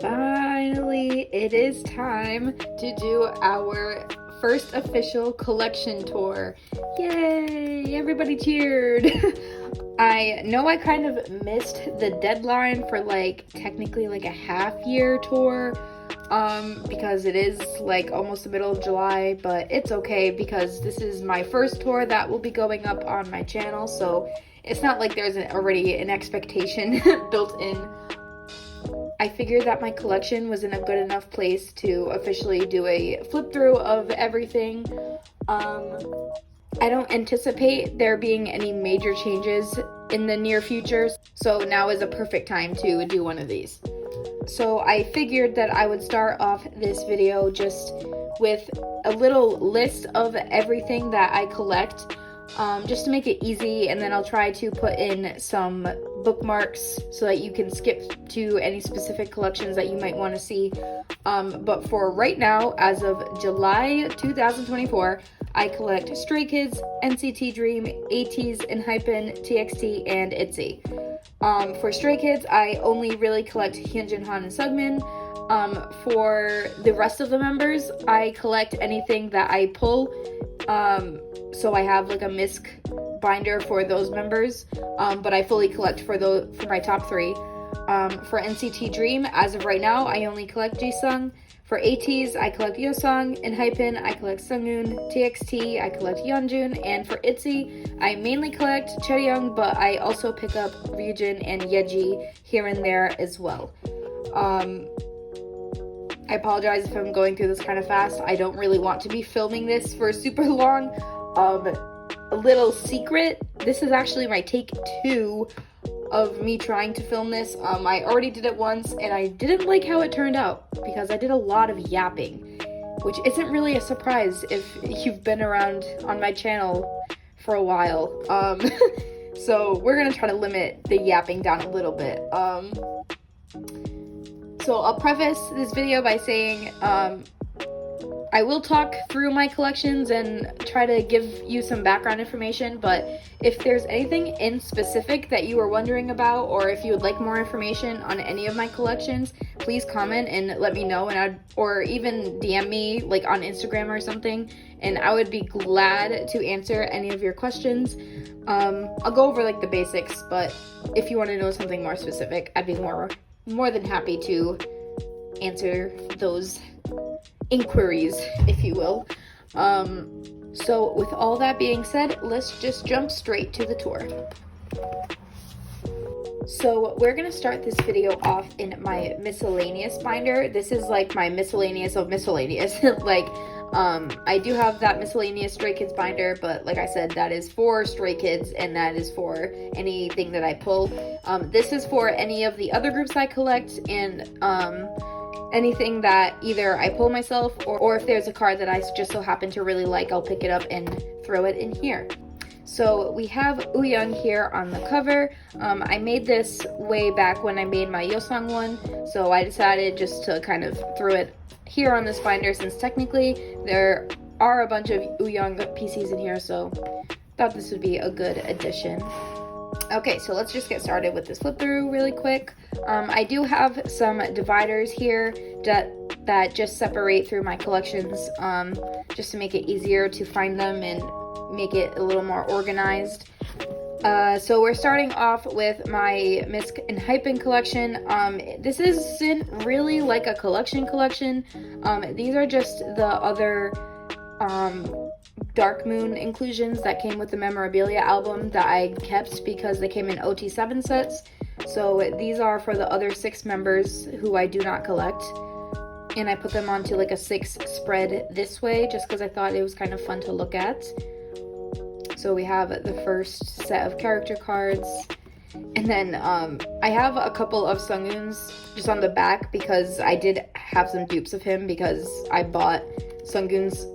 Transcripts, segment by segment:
Finally, it is time to do our first official collection tour. Yay! Everybody cheered! I know I kind of missed the deadline for technically a half-year tour because it is almost the middle of July, but it's okay because this is my first tour that will be going up on my channel, so it's not like there's already an expectation built in. I figured that my collection was in a good enough place to officially do a flip through of everything. I don't anticipate there being any major changes in the near future, so now is a perfect time to do one of these. So I figured that I would start off this video just with a little list of everything that I collect, just to make it easy, and then I'll try to put in some bookmarks so that you can skip to any specific collections that you might want to see. But for right now, as of July 2024, I collect Stray Kids, NCT Dream, ateez, enha, TXT, and itzy. For Stray Kids, I only really collect Hyunjin, Han, and Seungmin. For the rest of the members, I collect anything that I pull. So I have a misc binder for those members, but I fully collect for my top three. For NCT Dream, as of right now, I only collect jisung. For ateez, I collect yeosang. enha, I collect sunghoon. TXT, I collect yeonjun. And for itzy, I mainly collect Chaeyoung, but I also pick up Ryujin and yeji here and there as well. I apologize if I'm going through this kind of fast. I don't really want to be filming this for super long. A little secret, this is actually my take 2 of me trying to film this. I already did it once and I didn't like how it turned out because I did a lot of yapping, which isn't really a surprise if you've been around on my channel for a while. So we're gonna try to limit the yapping down a little bit. So I'll preface this video by saying I will talk through my collections and try to give you some background information, but if there's anything in specific that you are wondering about, or if you would like more information on any of my collections, please comment and let me know, or even DM me on on Instagram or something, and I would be glad to answer any of your questions. I'll go over the basics, but if you want to know something more specific, I'd be more than happy to answer those inquiries, if you will. So with all that being said, let's just jump straight to the tour. So we're gonna start this video off in my miscellaneous binder. This is my miscellaneous of miscellaneous. I do have that miscellaneous Stray Kids binder, but like I said, that is for Stray Kids and that is for anything that I pull. This is for any of the other groups I collect, and anything that either I pull myself or if there's a card that I just so happen to really like, I'll pick it up and throw it in here. So we have Wooyoung here on the cover. I made this way back when I made my yeosang one, so I decided just to kind of throw it here on this binder since technically there are a bunch of Wooyoung PCs in here, so thought this would be a good addition. Okay, so let's just get started with this flip through really quick. I do have some dividers here that just separate through my collections, just to make it easier to find them and make it a little more organized. So we're starting off with my misc and hyping collection. This isn't really a collection. These are just the other Dark Moon inclusions that came with the memorabilia album that I kept because they came in OT7 sets. So these are for the other 6 members who I do not collect, and I put them onto a 6 spread this way just because I thought it was kind of fun to look at. So we have the first set of character cards, and then I have a couple of Sunghoons just on the back because I did have some dupes of him because I bought Sunghoon's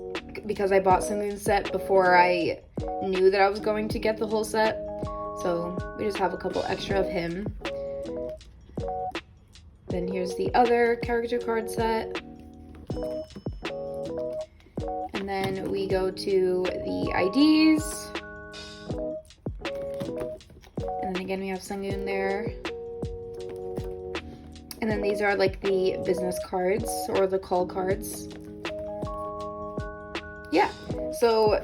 set before I knew that I was going to get the whole set. So we just have a couple extra of him. Then here's the other character card set. And then we go to the IDs. And then again we have Sunghoon there. And then these are like the business cards or the call cards. Yeah, so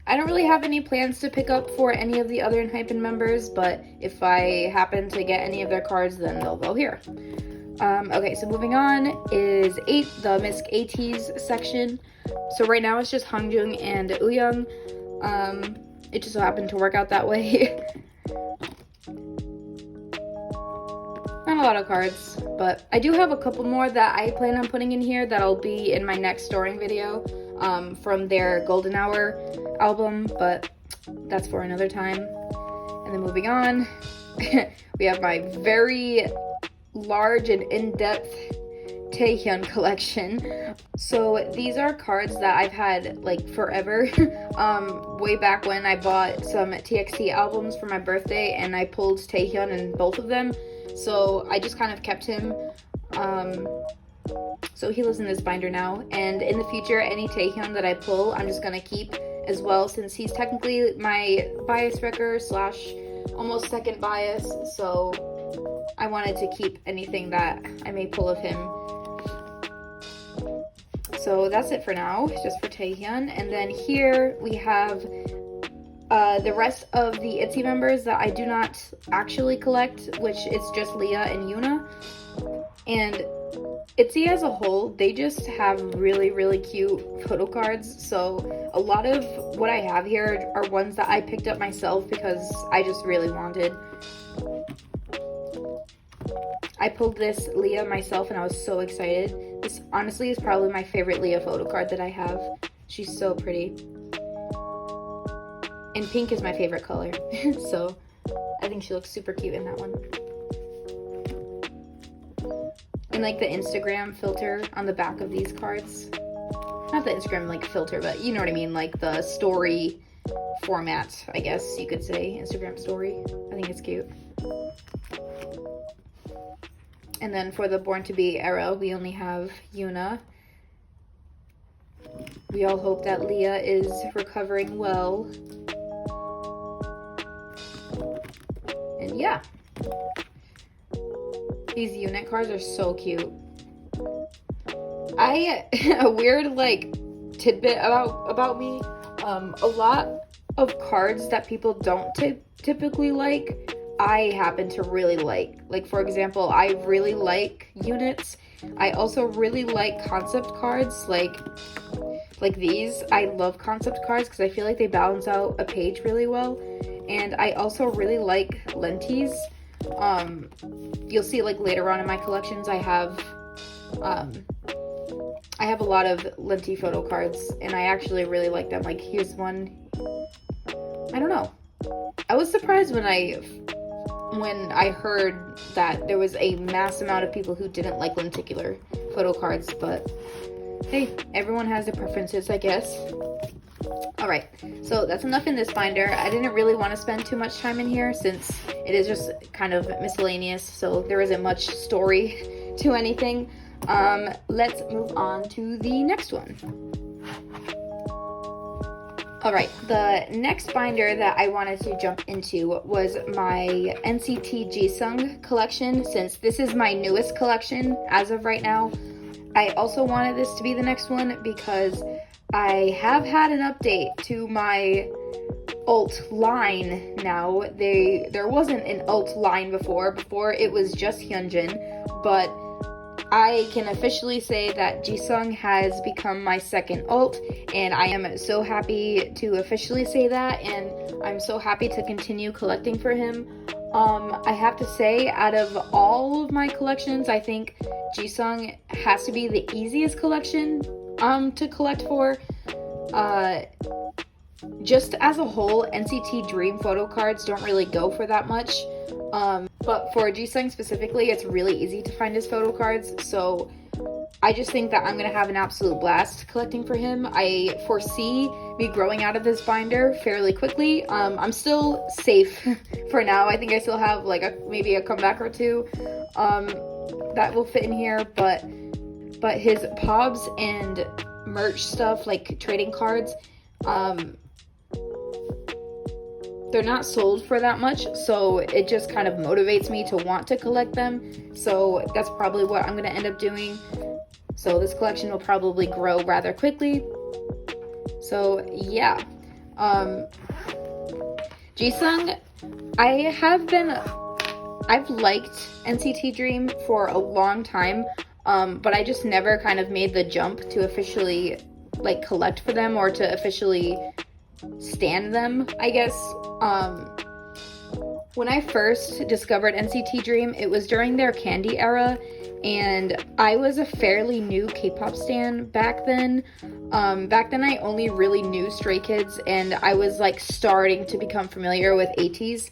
I don't really have any plans to pick up for any of the other enha members, but if I happen to get any of their cards, then they'll go here. Okay, so moving on is the misc ateez section. So right now it's just Hyunjin and Yeosang. It just so happened to work out that way. Not a lot of cards, but I do have a couple more that I plan on putting in here that'll be in my next storing video from their Golden Hour album, but that's for another time. And then moving on, we have my very large and in-depth Taehyun collection. So these are cards that I've had like forever. Way back when I bought some TXT albums for my birthday and I pulled Taehyun in both of them. So I just kind of kept him. So he lives in this binder now, and in the future any Taehyun that I pull I'm just gonna keep as well, since he's technically my bias wrecker slash almost second bias, so I wanted to keep anything that I may pull of him. So that's it for now, just for Taehyun. And then here we have the rest of the itzy members that I do not actually collect, which is just Leah and Yuna. And itzy as a whole, they just have really, really cute photo cards. So a lot of what I have here are ones that I picked up myself because I just really wanted. I pulled this Leah myself and I was so excited. This honestly is probably my favorite Leah photo card that I have. She's so pretty. And pink is my favorite color. So I think she looks super cute in that one. And like the Instagram filter on the back of these cards. Not the Instagram like filter, but you know what I mean, like the story format, I guess you could say, Instagram story. I think it's cute. And then for the Born to Be era, we only have Yuna. We all hope that Leah is recovering well. And yeah. These unit cards are so cute. A weird like tidbit about me. A lot of cards that people don't typically like, I happen to really like. Like for example, I really like units. I also really like concept cards like these. I love concept cards because I feel like they balance out a page really well. And I also really like lenties. You'll see like later on in my collections I have a lot of lenti photo cards and I actually really like them. Like here's one. I don't know. I was surprised when I heard that there was a mass amount of people who didn't like lenticular photo cards, but hey, everyone has their preferences, I guess. Alright, so that's enough in this binder. I didn't really want to spend too much time in here since it is just kind of miscellaneous, so there isn't much story to anything. Let's move on to the next one. Alright, the next binder that I wanted to jump into was my NCT Jisung collection, since this is my newest collection as of right now. I also wanted this to be the next one because I have had an update to my alt line now. There wasn't an alt line before. Before it was just Hyunjin, but I can officially say that Jisung has become my second alt, and I am so happy to officially say that, and I'm so happy to continue collecting for him. I have to say, out of all of my collections, I think Jisung has to be the easiest collection to collect for. Just as a whole, NCT Dream photo cards don't really go for that much. But for Jisung specifically, it's really easy to find his photo cards, so I just think that I'm going to have an absolute blast collecting for him. I foresee me growing out of this binder fairly quickly. I'm still safe for now. I think I still have like maybe a comeback or two that will fit in here, but his pobs and merch stuff, like trading cards, they're not sold for that much, so it just kind of motivates me to want to collect them. So that's probably what I'm gonna end up doing. So this collection will probably grow rather quickly. So yeah, Jisung, I've liked NCT Dream for a long time, but I just never kind of made the jump to officially like collect for them or to officially stand them, I guess. When I first discovered NCT Dream, it was during their Candy era, and I was a fairly new K-pop stan back then. Back then I only really knew Stray Kids, and I was like starting to become familiar with ateez.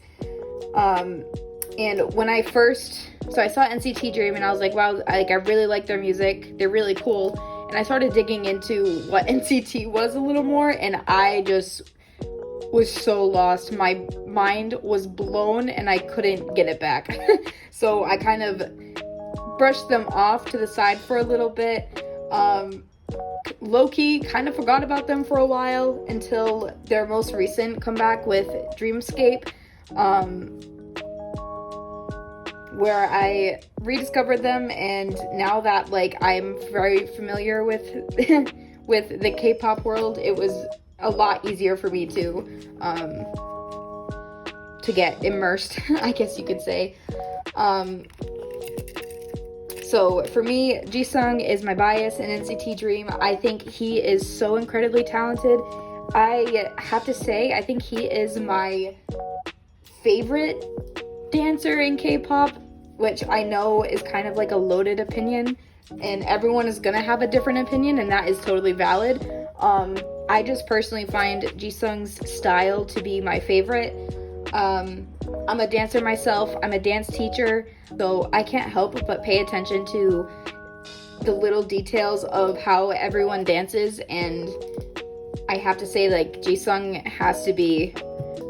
And when I saw NCT Dream, and I was like, wow, I really like their music, they're really cool. And I started digging into what NCT was a little more, and I just was so lost. My mind was blown and I couldn't get it back. So I kind of brushed them off to the side for a little bit. Low-key kind of forgot about them for a while until their most recent comeback with Dreamscape, where I rediscovered them, and now that like I'm very familiar with with the K-pop world, it was a lot easier for me to get immersed, I guess you could say. So for me, Jisung is my bias in NCT Dream. I think he is so incredibly talented. I have to say, I think he is my favorite dancer in K-pop, which I know is kind of like a loaded opinion, and everyone is gonna have a different opinion, and that is totally valid. I just personally find Jisung's style to be my favorite. I'm a dancer myself, I'm a dance teacher, so I can't help but pay attention to the little details of how everyone dances, and I have to say, like, Jisung has to be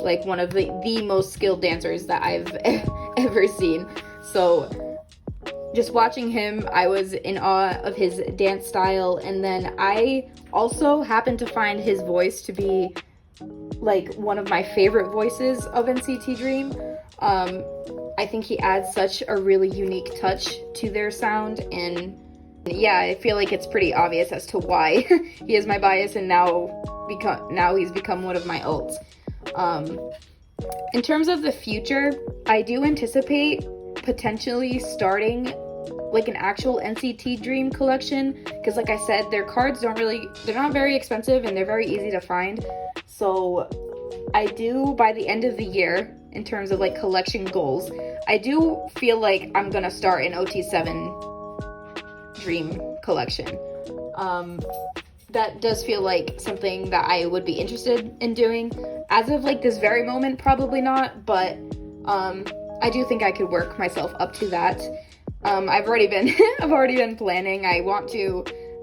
like one of the most skilled dancers that I've ever seen. So just watching him, I was in awe of his dance style, and then I also happened to find his voice to be like one of my favorite voices of NCT Dream. I think he adds such a really unique touch to their sound, and yeah, I feel like it's pretty obvious as to why he is my bias, and now he's become one of my ults. In terms of the future, I do anticipate potentially starting like an actual NCT Dream collection, because like I said, their cards they're not very expensive and they're very easy to find. So I do, by the end of the year, in terms of like collection goals, I do feel like I'm gonna start an OT7 Dream collection. That does feel like something that I would be interested in doing. As of like this very moment, probably not, but I do think I could work myself up to that. I've already been planning.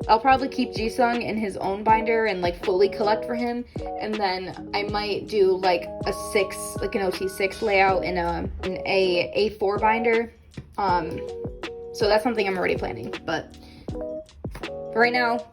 I'll probably keep Jisung in his own binder and like fully collect for him, and then I might do like an OT6 layout in an A4 binder. So that's something I'm already planning, but for right now,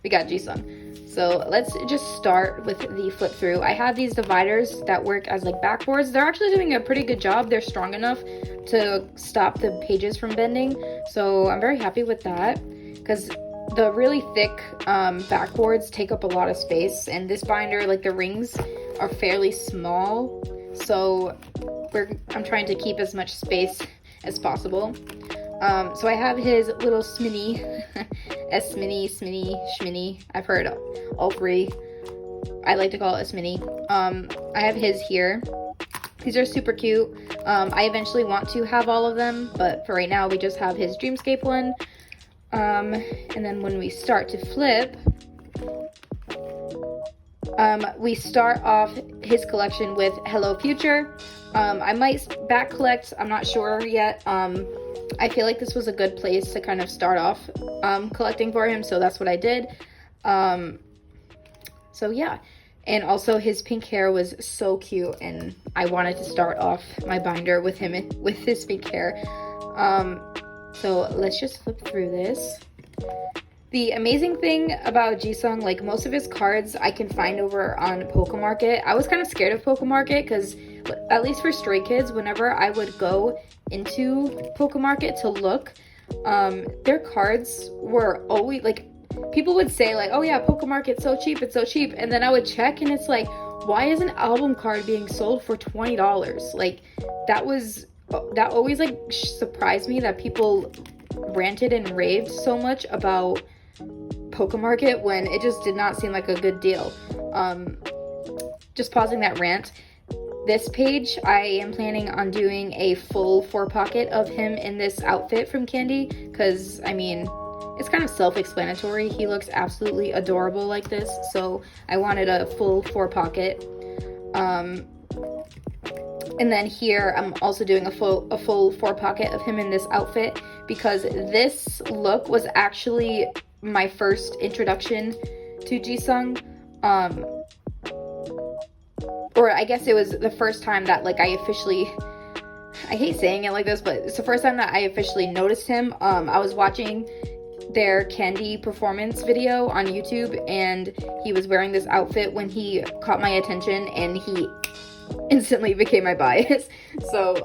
we got Jisung. So let's just start with the flip through. I have these dividers that work as like backboards. They're actually doing a pretty good job. They're strong enough to stop the pages from bending. So I'm very happy with that, because the really thick backboards take up a lot of space, and this binder, like the rings are fairly small. So I'm trying to keep as much space as possible. So I have his little sminny, S-mini, sminny, schminny. I've heard all three. I like to call it a sminny. I have his here. These are super cute. I eventually want to have all of them, but for right now, we just have his Dreamscape one. And then when we start to flip, we start off his collection with Hello Future. I might back collect, I'm not sure yet. I feel like this was a good place to kind of start off collecting for him, so that's what I did. So yeah, and also his pink hair was so cute, and I wanted to start off my binder with him with his pink hair. So let's just flip through this. The amazing thing about Jisung, like most of his cards I can find over on Pokemarket. I was kind of scared of Pokemarket because, at least for Stray Kids, whenever I would go into Pokemarket to look, their cards were always like, people would say like, oh yeah, Pokemarket's so cheap, it's so cheap, and then I would check and it's like, why is an album card being sold for $20? Like, that always like surprised me that people ranted and raved so much about Pokemarket when it just did not seem like a good deal. Just pausing that rant, this page I am planning on doing a full 4-pocket of him in this outfit from Candy, because I mean, it's kind of self-explanatory. He looks absolutely adorable like this, so I wanted a full 4-pocket. And then here I'm also doing a full 4-pocket of him in this outfit, because this look was actually my first introduction to Jisung, or I guess it was the first time that like I hate saying it like this, but it's the first time that I officially noticed him. I was watching their Candy performance video on YouTube, and he was wearing this outfit when he caught my attention, and he instantly became my bias. So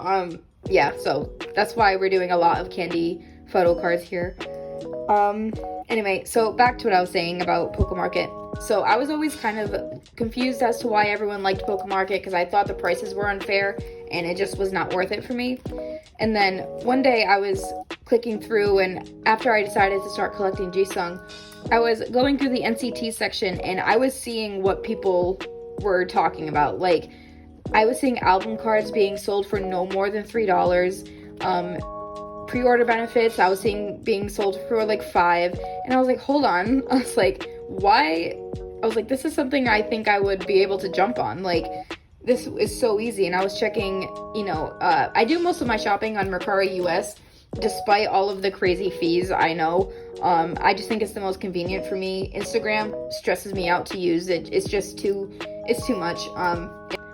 yeah, so that's why we're doing a lot of Candy photo cards here. Anyway, so back to what I was saying about Pokemarket. So I was always kind of confused as to why everyone liked Pokemarket, because I thought the prices were unfair and it just was not worth it for me. And then one day I was clicking through, and after I decided to start collecting Jisung, I was going through the NCT section and I was seeing what people were talking about. Like, I was seeing album cards being sold for no more than $3. Pre-order benefits I was seeing being sold for like $5, and I was like, hold on. I was like, why? I was like, this is something I think I would be able to jump on. Like, this is so easy. And I was checking, you know, I do most of my shopping on Mercari US, despite all of the crazy fees, I know. I just think it's the most convenient for me. Instagram stresses me out to use. It's just too much.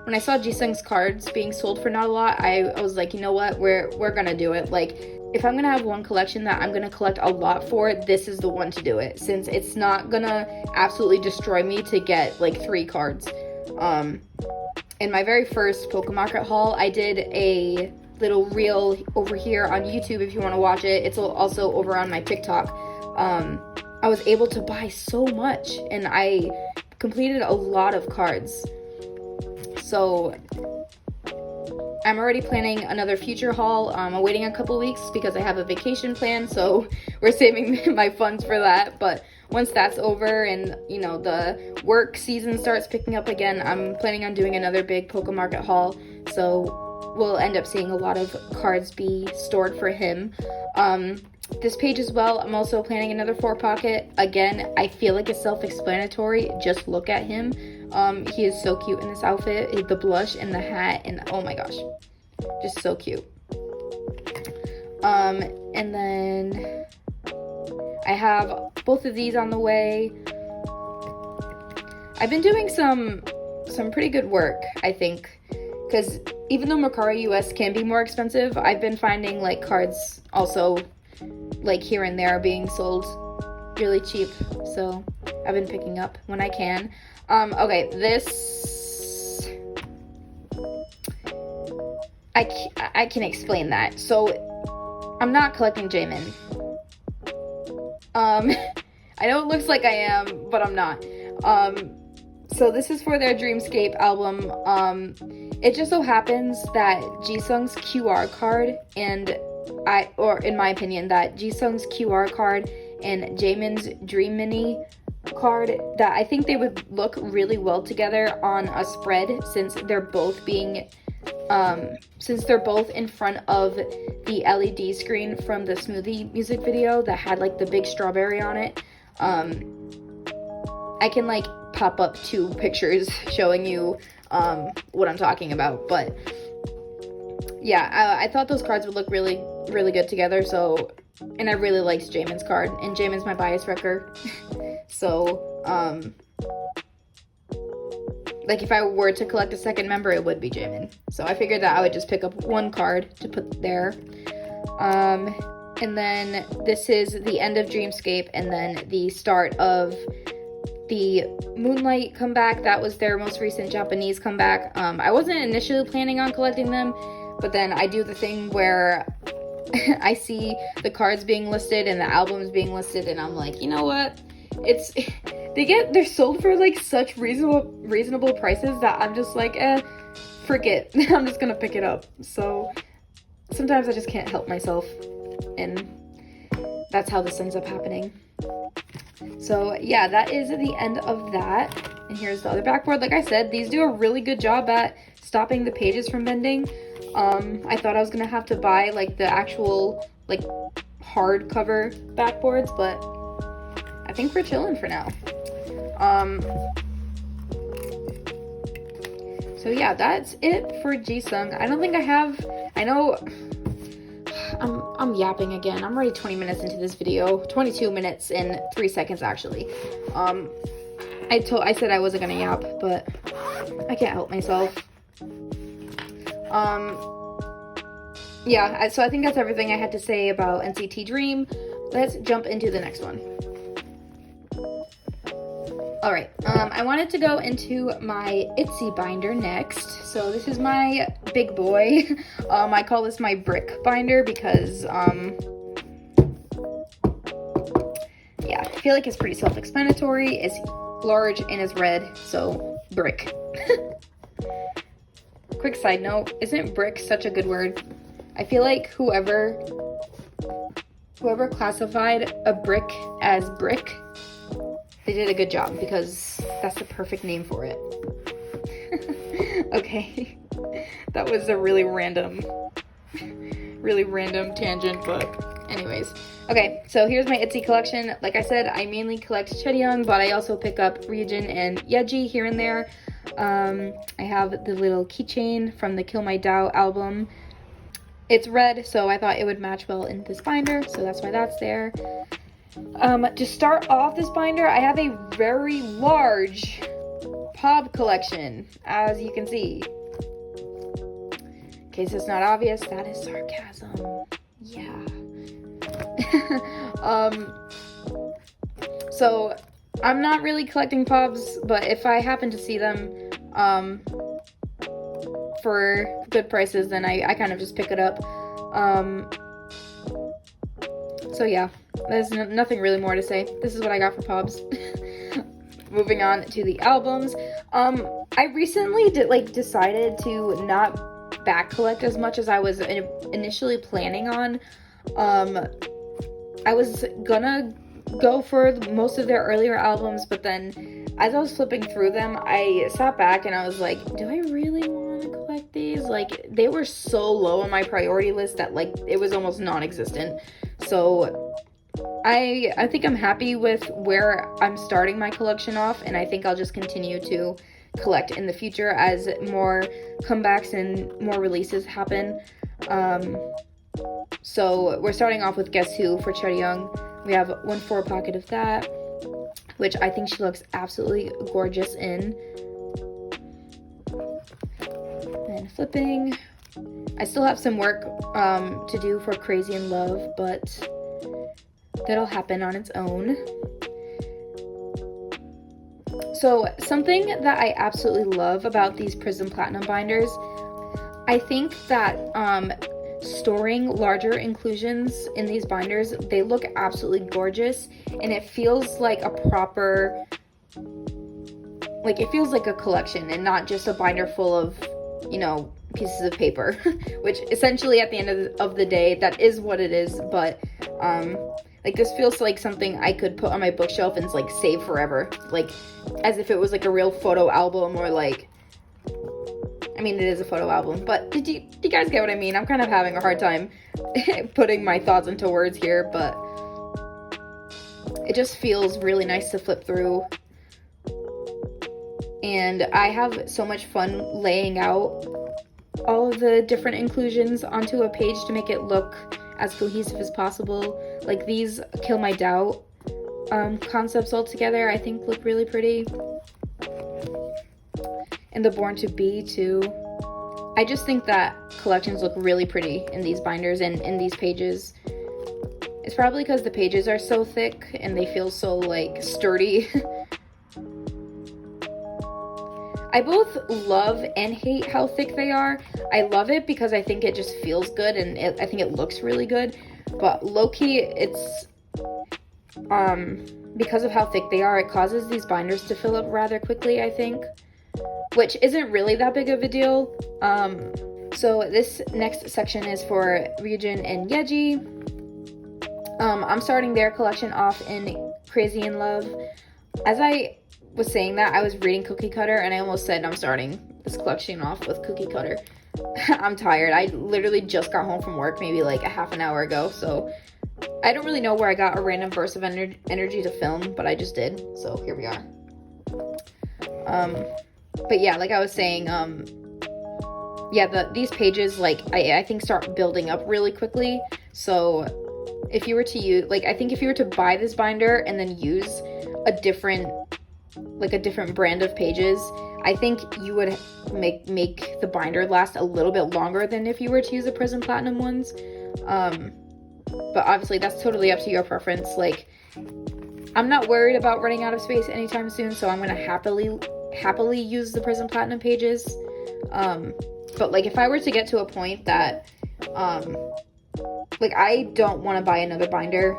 When I saw Jisung's cards being sold for not a lot, I was like, you know what, we're gonna do it. Like, if I'm gonna have one collection that I'm gonna collect a lot for, this is the one to do it, since it's not gonna absolutely destroy me to get like 3 cards. In my very first Pokemarket haul, I did a little reel over here on YouTube if you want to watch it. It's also over on my TikTok. I was able to buy so much, and I completed a lot of cards. So I'm already planning another future haul. I'm waiting a couple weeks because I have a vacation plan, so we're saving my funds for that. But once that's over and, you know, the work season starts picking up again, I'm planning on doing another big Pokemarket haul. So we'll end up seeing a lot of cards be stored for him. This page as well, I'm also planning another 4-pocket. Again, I feel like it's self-explanatory. Just look at him. He is so cute in this outfit. The blush and the hat, and oh my gosh, just so cute. And then I have both of these on the way. I've been doing some pretty good work, I think, because even though Mercari US can be more expensive, I've been finding like cards also like here and there being sold really cheap, so I've been picking up when I can. Okay, this I can explain that. So I'm not collecting Jaemin. I know it looks like I am, but I'm not. So this is for their Dreamscape album. It just so happens that Jisung's QR card and in my opinion, that Jisung's QR card and Jaemin's Dream Mini card, that I think they would look really well together on a spread, since they're both in front of the LED screen from the Smoothie music video that had like the big strawberry on it. I can like pop up 2 pictures showing you what I'm talking about, but yeah, I thought those cards would look really good together. So, and I really liked Jaemin's card, and Jaemin's my bias wrecker. So, like if I were to collect a second member, it would be Jaemin. So I figured that I would just pick up 1 card to put there. And And then this is the end of Dreamscape, and then the start of the Moonlight comeback. That was their most recent Japanese comeback. I wasn't initially planning on collecting them, but then I do the thing where I see the cards being listed and the albums being listed, and I'm like, you know what? They're sold for like such reasonable prices that I'm just like, forget. I'm just gonna pick it up. So sometimes I just can't help myself, and that's how this ends up happening. So yeah, that is the end of that. And here's the other backboard. Like I said, these do a really good job at stopping the pages from bending. I thought I was gonna have to buy like the actual like hardcover backboards, but I think we're chilling for now. So yeah, that's it for Jisung. I don't think I know I'm yapping again. I'm already 20 minutes into this video. 22 minutes and 3 seconds actually. I said I wasn't gonna yap, but I can't help myself. Yeah, so I think that's everything I had to say about NCT Dream. Let's jump into the next one. Alright, I wanted to go into my itzy binder next. So this is my big boy. I call this my brick binder because, yeah, I feel like it's pretty self-explanatory. It's large and it's red, so brick. Quick side note, isn't brick such a good word? I feel like whoever classified a brick as brick, they did a good job, because that's the perfect name for it. Okay, that was a really random tangent, but anyways. Okay, so here's my itzy collection. Like I said, I mainly collect Chaeryeong, but I also pick up Ryujin and Yeji here and there. I have the little keychain from the Kill My Dao album. It's red, so I thought it would match well in this binder, so that's why that's there. To start off this binder, I have a very large pob collection, as you can see. In case it's not obvious, that is sarcasm. Yeah. So I'm not really collecting pobs, but if I happen to see them for good prices, then I kind of just pick it up. So yeah, there's nothing really more to say. This is what I got for pobs. Moving on to the albums. I recently decided to not back collect as much as I was initially planning on. I was gonna go for most of their earlier albums, but then as I was flipping through them, I sat back and I was like, do I really want to collect these? Like, they were so low on my priority list that like it was almost non-existent. So I think I'm happy with where I'm starting my collection off, and I think I'll just continue to collect in the future as more comebacks and more releases happen. So we're starting off with Guess Who for Chaeryeong. We have 1/4 pocket of that, which I think she looks absolutely gorgeous in. And flipping. I still have some work to do for Crazy in Love, but that'll happen on its own. So something that I absolutely love about these Prism Platinum binders, I think that storing larger inclusions in these binders, they look absolutely gorgeous, and it feels like a proper, like it feels like a collection and not just a binder full of, you know, pieces of paper, which essentially at the end of the day, that is what it is. But like this feels like something I could put on my bookshelf and like save forever, like as if it was like a real photo album, or like, I mean, it is a photo album, but do you guys get what I mean? I'm kind of having a hard time putting my thoughts into words here, but it just feels really nice to flip through. And I have so much fun laying out all of the different inclusions onto a page to make it look as cohesive as possible. Like these Kill My Doubt concepts all together, I think look really pretty. And the Born to Be too. I just think that collections look really pretty in these binders and in these pages. It's probably because the pages are so thick and they feel so like sturdy. I both love and hate how thick they are. I love it because I think it just feels good and I think it looks really good. But low-key, it's because of how thick they are, it causes these binders to fill up rather quickly, I think, which isn't really that big of a deal. So this next section is for Ryujin and Yeji. I'm starting their collection off in Crazy in Love. As I was saying that, I was reading Cookie Cutter and I almost said I'm starting this collection off with Cookie Cutter. I'm tired. I literally just got home from work maybe like a half an hour ago, so I don't really know where I got a random burst of energy to film, but I just did, so here we are. But yeah, like I was saying, yeah, these pages, like, I think start building up really quickly, so if you were to use, like, I think if you were to buy this binder and then use a different brand of pages, I think you would make the binder last a little bit longer than if you were to use the Prism Platinum ones. But obviously that's totally up to your preference. Like, I'm not worried about running out of space anytime soon, so I'm gonna happily use the Prism Platinum pages. But like, if I were to get to a point that like, I don't want to buy another binder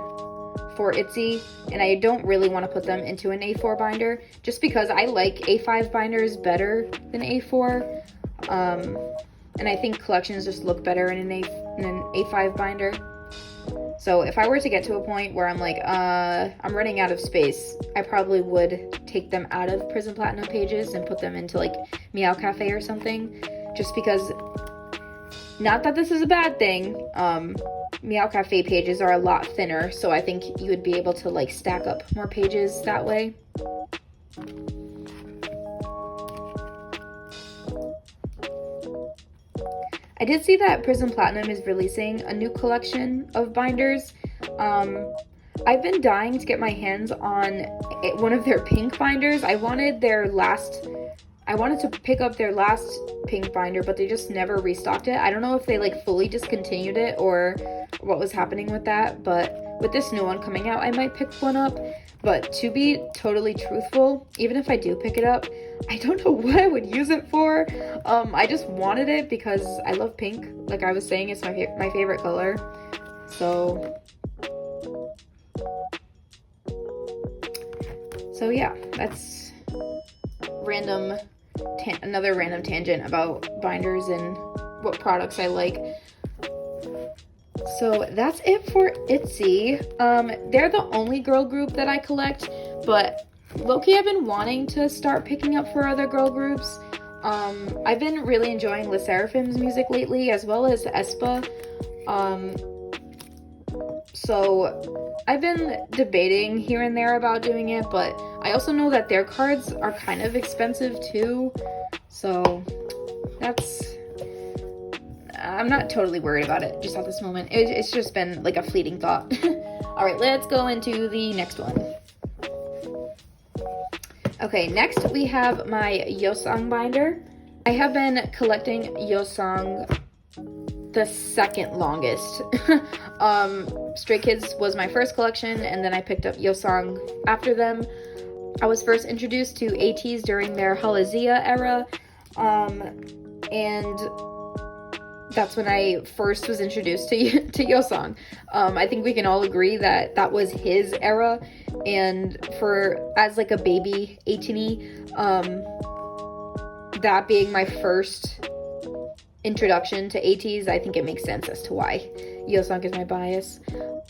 for Itzy, and I don't really want to put them into an A4 binder, just because I like A5 binders better than A4, and I think collections just look better in an A5 binder. So if I were to get to a point where I'm like, I'm running out of space, I probably would take them out of Prism Platinum pages and put them into like Meow Cafe or something, just because, not that this is a bad thing, Meow Cafe pages are a lot thinner, so I think you would be able to like stack up more pages that way. I did see that Prism Platinum is releasing a new collection of binders. I've been dying to get my hands on one of their pink binders. I wanted to pick up their last pink binder, but they just never restocked it. I don't know if they like fully discontinued it or what was happening with that, but with this new one coming out, I might pick one up. But to be totally truthful, even if I do pick it up, I don't know what I would use it for. I just wanted it because I love pink. Like I was saying, it's my favorite color. So yeah, that's another random tangent about binders and what products I like. So that's it for Itzy. They're the only girl group that I collect, but low-key I've been wanting to start picking up for other girl groups. I've been really enjoying Le Seraphim's music lately, as well as aespa. So I've been debating here and there about doing it, but I also know that their cards are kind of expensive too, so I'm not totally worried about it just at this moment. It's just been like a fleeting thought. All right, let's go into the next one. Okay, next we have my yeosang binder. I have been collecting yeosang the second longest. Stray Kids was my first collection, and then I picked up yeosang after them. I was first introduced to ateez during their Halazia era, and that's when I first was introduced to yeosang. I think we can all agree that that was his era, and as like a baby ateez, that being my first introduction to ateez, I think it makes sense as to why yeosang is my bias.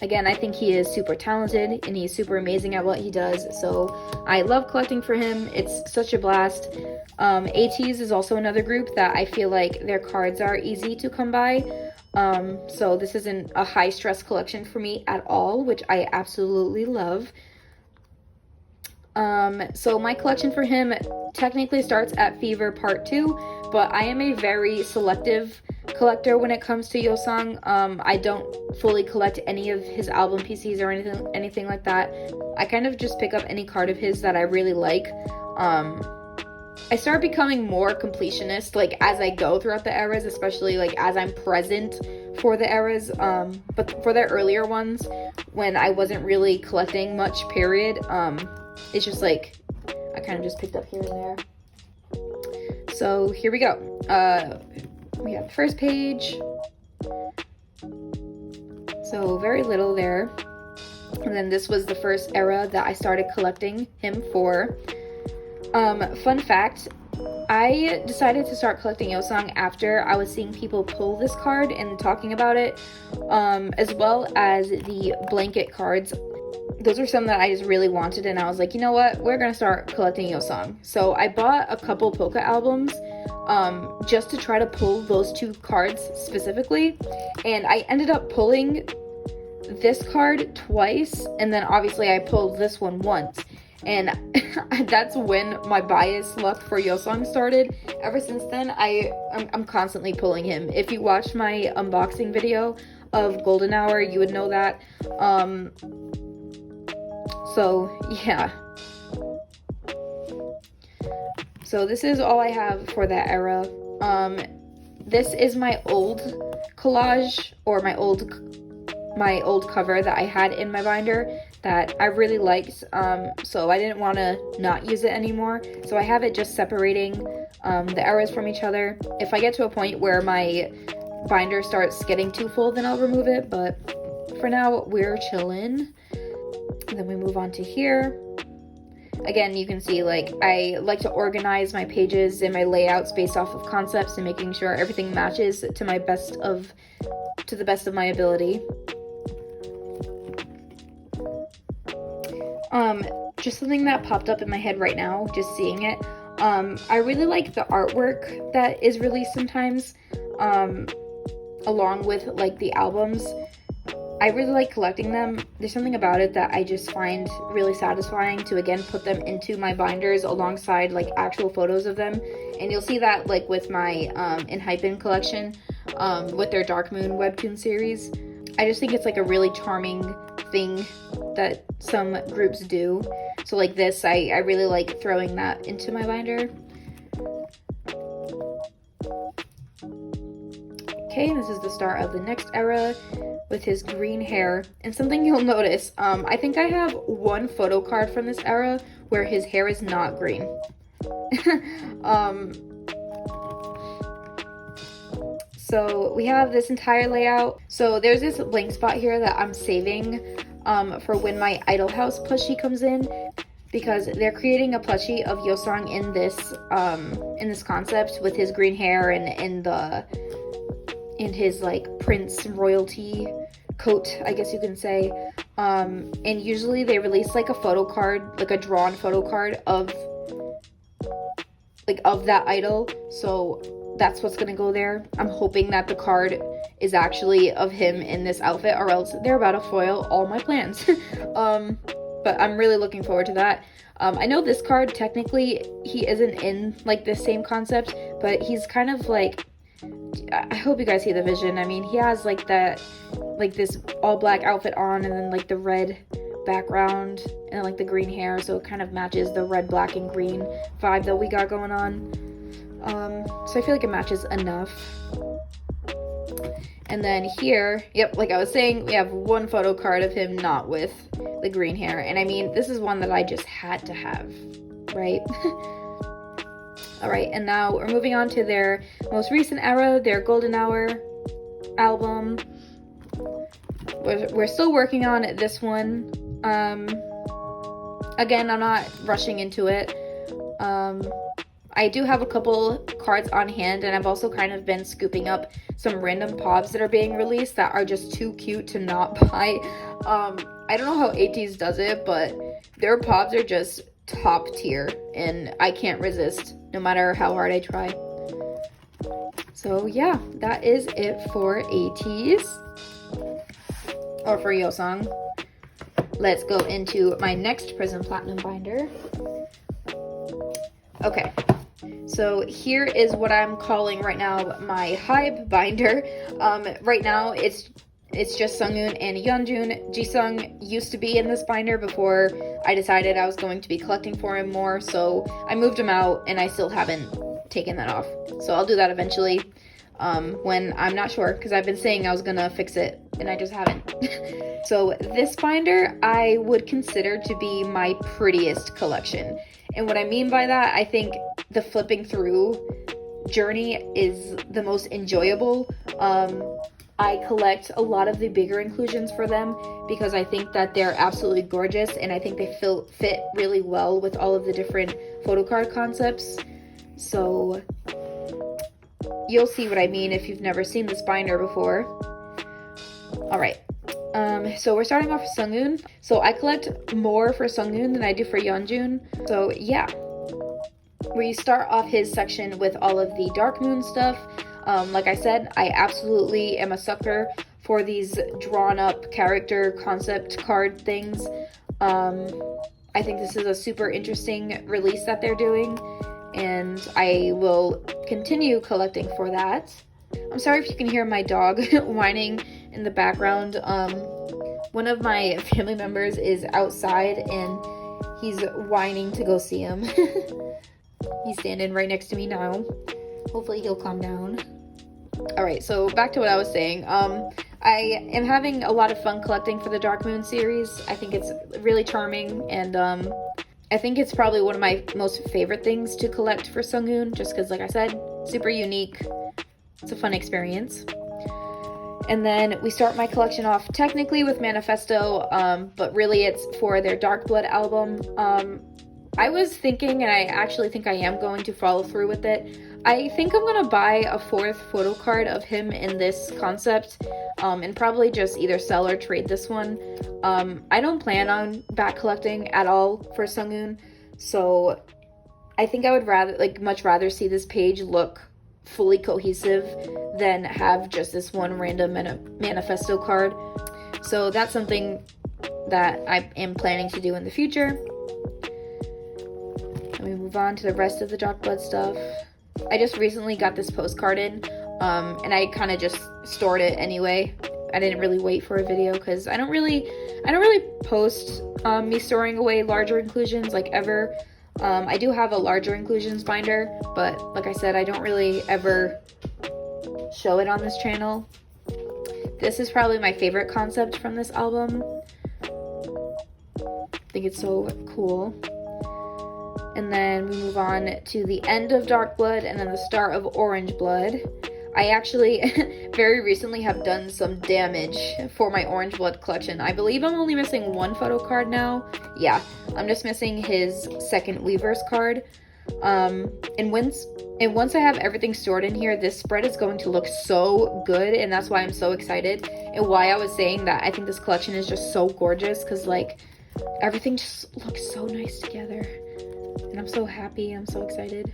Again, I think he is super talented and he's super amazing at what he does, so I love collecting for him. It's such a blast. ateez is also another group that I feel like their cards are easy to come by, so this isn't a high stress collection for me at all, which I absolutely love. So my collection for him technically starts at Fever Part 2, but I am a very selective collector when it comes to yeosang. I don't fully collect any of his album PCs or anything like that. I kind of just pick up any card of his that I really like. I start becoming more completionist like as I go throughout the eras, especially like as I'm present for the eras, but for the earlier ones, when I wasn't really collecting much, period. It's just like, I kind of just picked up here and there. So here we go. We have the first page. So very little there. And then this was the first era that I started collecting him for. Fun fact, I decided to start collecting yeosang after I was seeing people pull this card and talking about it, as well as the blanket cards. Those are some that I just really wanted, and I was like, you know what, we're gonna start collecting yeosang. So I bought a couple polka albums just to try to pull those two cards specifically, and I ended up pulling this card twice, and then obviously I pulled this one once, and that's when my bias luck for yeosang started. Ever since then, I'm constantly pulling him. If you watch my unboxing video of Golden Hour, you would know that. So yeah. So this is all I have for that era. This is my old collage, or my old cover that I had in my binder that I really liked, so I didn't want to not use it anymore. So I have it just separating the eras from each other. If I get to a point where my binder starts getting too full, then I'll remove it, but for now we're chilling. And then we move on to here. Again, you can see, like, I like to organize my pages and my layouts based off of concepts and making sure everything matches to the best of my ability. Just something that popped up in my head right now, just seeing it. I really like the artwork that is released sometimes, along with, like, the albums. I really like collecting them. There's something about it that I just find really satisfying to, again, put them into my binders alongside, like, actual photos of them. And you'll see that, like, with my enha collection, with their Dark Moon webtoon series. I just think it's, like, a really charming thing that some groups do. So, like, this, I really like throwing that into my binder. Okay, this is the start of the next era with his green hair. And something you'll notice, I think I have one photo card from this era where his hair is not green. So we have this entire layout. So there's this blank spot here that I'm saving for when my Idol House plushie comes in, because they're creating a plushie of yeosang in this concept with his green hair and in his, like, prince royalty coat, I guess you can say. And usually they release, like, a photo card, like a drawn photo card of that idol. So that's what's gonna go there. I'm hoping that the card is actually of him in this outfit, or else they're about to foil all my plans. But I'm really looking forward to that. I know this card, technically, he isn't in, like, the same concept, but he's kind of, like, I hope you guys see the vision. I mean, he has, like, that, like, this all black outfit on, and then, like, the red background, and, like, the green hair, so it kind of matches the red, black, and green vibe that we got going on. So I feel like it matches enough. And then here, yep, like I was saying, we have one photo card of him not with the green hair. And I mean, this is one that I just had to have, right? Alright, and now we're moving on to their most recent era, their Golden Hour album. We're still working on this one. Again, I'm not rushing into it. I do have a couple cards on hand, and I've also kind of been scooping up some random pobs that are being released that are just too cute to not buy. I don't know how ateez does it, but their pobs are just top tier, and I can't resist no matter how hard I try. So yeah, that is it for ateez, or for yeosang. Let's go into my next Prism Platinum binder. Okay, so here is what I'm calling right now my Hybe binder. Right now it's just Sunghoon and Yeonjun. Jisung used to be in this binder before I decided I was going to be collecting for him more, so I moved him out, and I still haven't taken that off. So I'll do that eventually. when I'm not sure, because I've been saying I was gonna fix it and I just haven't. So this binder I would consider to be my prettiest collection. And what I mean by that, I think the flipping through journey is the most enjoyable. I collect a lot of the bigger inclusions for them because I think that they're absolutely gorgeous, and I think they fit really well with all of the different Photocard concepts. So you'll see what I mean if you've never seen this binder before. Alright, so we're starting off with Sunghoon. So I collect more for Sunghoon than I do for Yeonjun. So yeah, we start off his section with all of the Dark Moon stuff. Like I said, I absolutely am a sucker for these drawn up character concept card things. I think this is a super interesting release that they're doing, and I will continue collecting for that. I'm sorry if you can hear my dog whining in the background. One of my family members is outside and he's whining to go see him. He's standing right next to me now. Hopefully he'll calm down. Alright, so back to what I was saying. I am having a lot of fun collecting for the Dark Moon series. I think it's really charming, and I think it's probably one of my most favorite things to collect for Sunghoon, just because, like I said, super unique. It's a fun experience. And then we start my collection off technically with Manifesto, but really it's for their Dark Blood album. I was thinking, and I actually think I am going to follow through with it. I think I'm going to buy a 4th photo card of him in this concept, and probably just either sell or trade this one. I don't plan on back collecting at all for Sunghoon, so I think I would much rather see this page look fully cohesive than have just this one random manifesto card. So that's something that I am planning to do in the future. And we move on to the rest of the Dark Blood stuff. I just recently got this postcard in, and I kind of just stored it anyway. I didn't really wait for a video because I don't really post me storing away larger inclusions like ever. I do have a larger inclusions binder, but like I said, I don't really ever show it on this channel. This is probably my favorite concept from this album. I think it's so cool. And then we move on to the end of Dark Blood and then the start of Orange Blood. I actually very recently have done some damage for my Orange Blood collection. I believe I'm only missing one photo card now. Yeah, I'm just missing his second Weaver's card. And once I have everything stored in here, this spread is going to look so good, and that's why I'm so excited, and why I was saying that I think this collection is just so gorgeous, because like everything just looks so nice together. And I'm so happy, I'm so excited.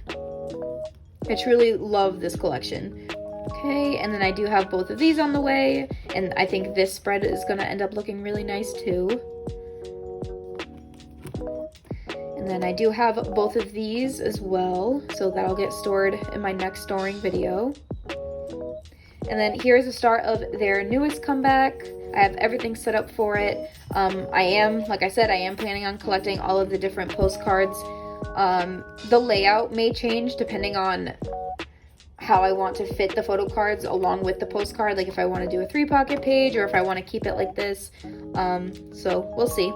I truly love this collection. Okay, and then I do have both of these on the way, and I think this spread is gonna end up looking really nice too. And then I do have both of these as well, so that'll get stored in my next storing video. And then here's the start of their newest comeback. I have everything set up for it. Like I said, I am planning on collecting all of the different postcards. The layout may change depending on how I want to fit the photo cards along with the postcard, like if I want to do a 3-pocket page or if I want to keep it like this. So we'll see.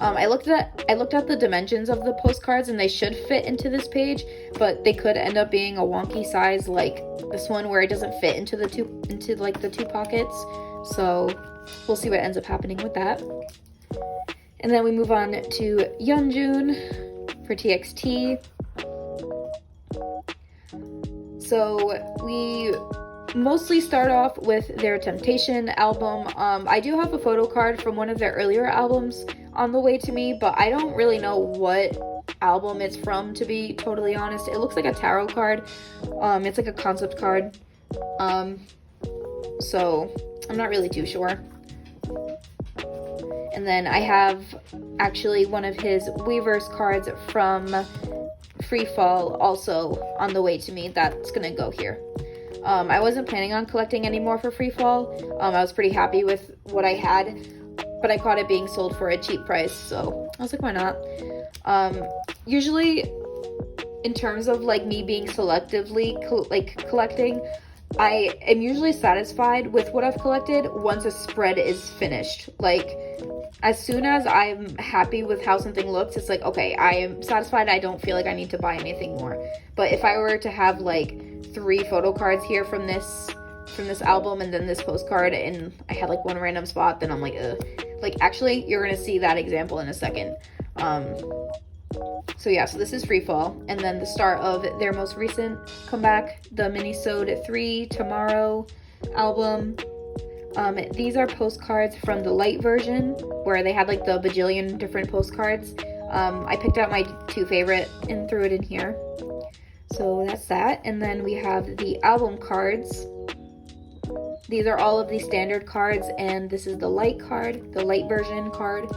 I looked at the dimensions of the postcards, and they should fit into this page, but they could end up being a wonky size like this one where it doesn't fit into the two pockets. So we'll see what ends up happening with that. And then we move on to Yeonjun for TXT. So we mostly start off with their Temptation album. I do have a photo card from one of their earlier albums on the way to me, but I don't really know what album it's from, to be totally honest. It looks like a tarot card. It's like a concept card. So I'm not really too sure. And then I have actually one of his Weaver's cards from Free Fall also on the way to me. That's gonna go here. I wasn't planning on collecting any more for Free Fall. I was pretty happy with what I had, but I caught it being sold for a cheap price, so I was like, why not? Usually in terms of like me being selectively collecting, I am usually satisfied with what I've collected once a spread is finished. Like, as soon as I'm happy with how something looks, it's like, okay, I am satisfied. I don't feel like I need to buy anything more. But if I were to have like 3 photo cards here from this album and then this postcard, and I had like one random spot, then I'm like, ugh. Like, actually, you're gonna see that example in a second. So yeah, so this is Free Fall, and then the start of their most recent comeback, the Minisode 3 Tomorrow album. These are postcards from the light version, where they had like the bajillion different postcards. I picked out my 2 favorite and threw it in here. So that's that. And then we have the album cards. These are all of the standard cards, and this is the light card, the light version card.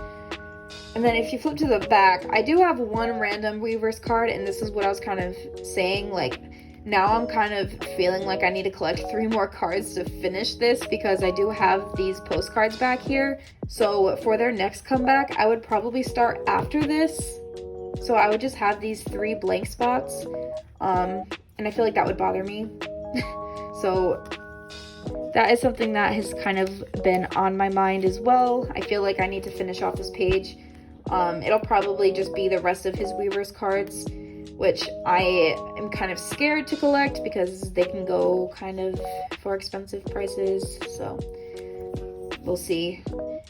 And then if you flip to the back, I do have one random Weavers card, and this is what I was kind of saying, like, now I'm kind of feeling like I need to collect 3 more cards to finish this, because I do have these postcards back here. So for their next comeback, I would probably start after this. So I would just have these 3 blank spots, and I feel like that would bother me. So that is something that has kind of been on my mind as well. I feel like I need to finish off this page. It'll probably just be the rest of his Weavers cards, which I am kind of scared to collect because they can go kind of for expensive prices, so we'll see.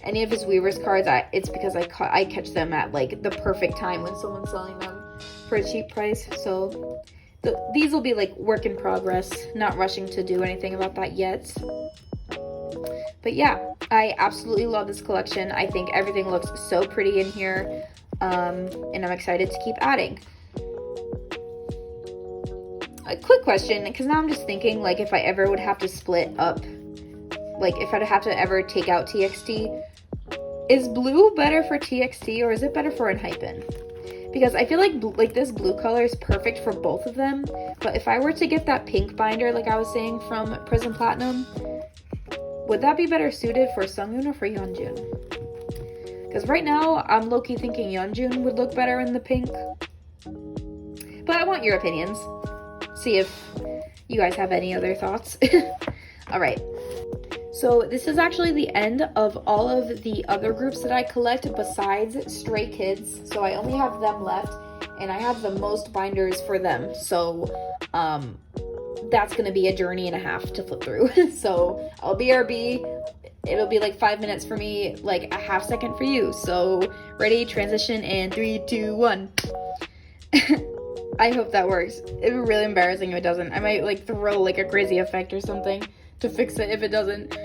Any of his Weavers cards, it's because I catch them at like the perfect time when someone's selling them for a cheap price, so these will be like work in progress, not rushing to do anything about that yet. But yeah, I absolutely love this collection. I think everything looks so pretty in here, and I'm excited to keep adding. A quick question, because now I'm just thinking, like, if I ever would have to split up, like, if I'd have to ever take out TXT, is blue better for TXT or is it better for enhypen? Because I feel like this blue color is perfect for both of them, but if I were to get that pink binder, like I was saying, from Prism Platinum, would that be better suited for Sunghoon or for Yeonjun? Because right now, I'm low-key thinking Yeonjun would look better in the pink. But I want your opinions. See if you guys have any other thoughts. Alright. So this is actually the end of all of the other groups that I collect besides Stray Kids. So I only have them left, and I have the most binders for them. So, that's gonna be a journey and a half to flip through. So I'll BRB, it'll be like 5 minutes for me, like a half second for you. So ready, transition, and 3, 2, 1. I hope that works. It'd be really embarrassing if it doesn't. I might like throw like a crazy effect or something to fix it if it doesn't.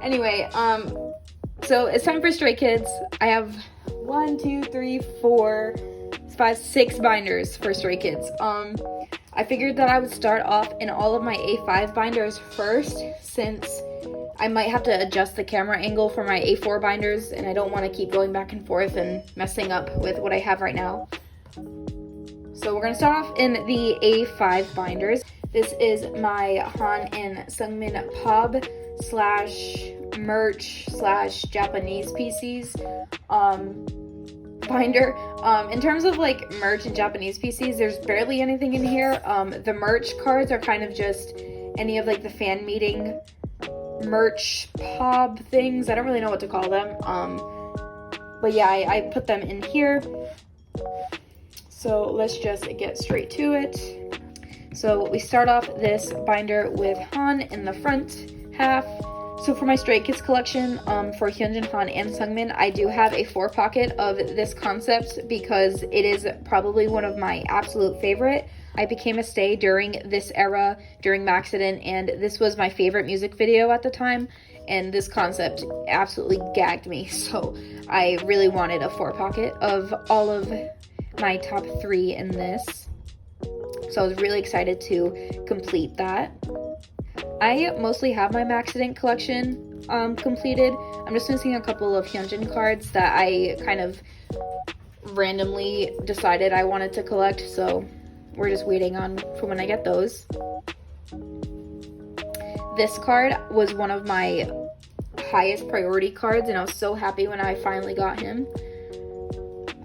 Anyway, so it's time for Stray Kids. I have 1, 2, 3, 4, 5, 6 binders for Stray Kids. I figured that I would start off in all of my A5 binders first, since I might have to adjust the camera angle for my A4 binders, and I don't want to keep going back and forth and messing up with what I have right now. So we're going to start off in the A5 binders. This is my Han and Seungmin pob / merch / Japanese PCs binder. In terms of like merch and Japanese PCs, there's barely anything in here. The merch cards are kind of just any of like the fan meeting merch pob things. I don't really know what to call them. But yeah, I put them in here. So let's just get straight to it. So we start off this binder with Han in the front half. So for my Stray Kids collection, for Hyunjin, Han, and Seungmin, I do have a 4-pocket of this concept because it is probably one of my absolute favorite. I became a stay during this era, during Maxident, and this was my favorite music video at the time, and this concept absolutely gagged me. So I really wanted a 4-pocket of all of my top 3 in this. So I was really excited to complete that. I mostly have my Maxident collection completed. I'm just missing a couple of Hyunjin cards that I kind of randomly decided I wanted to collect, so we're just waiting on for when I get those. This card was one of my highest priority cards, and I was so happy when I finally got him.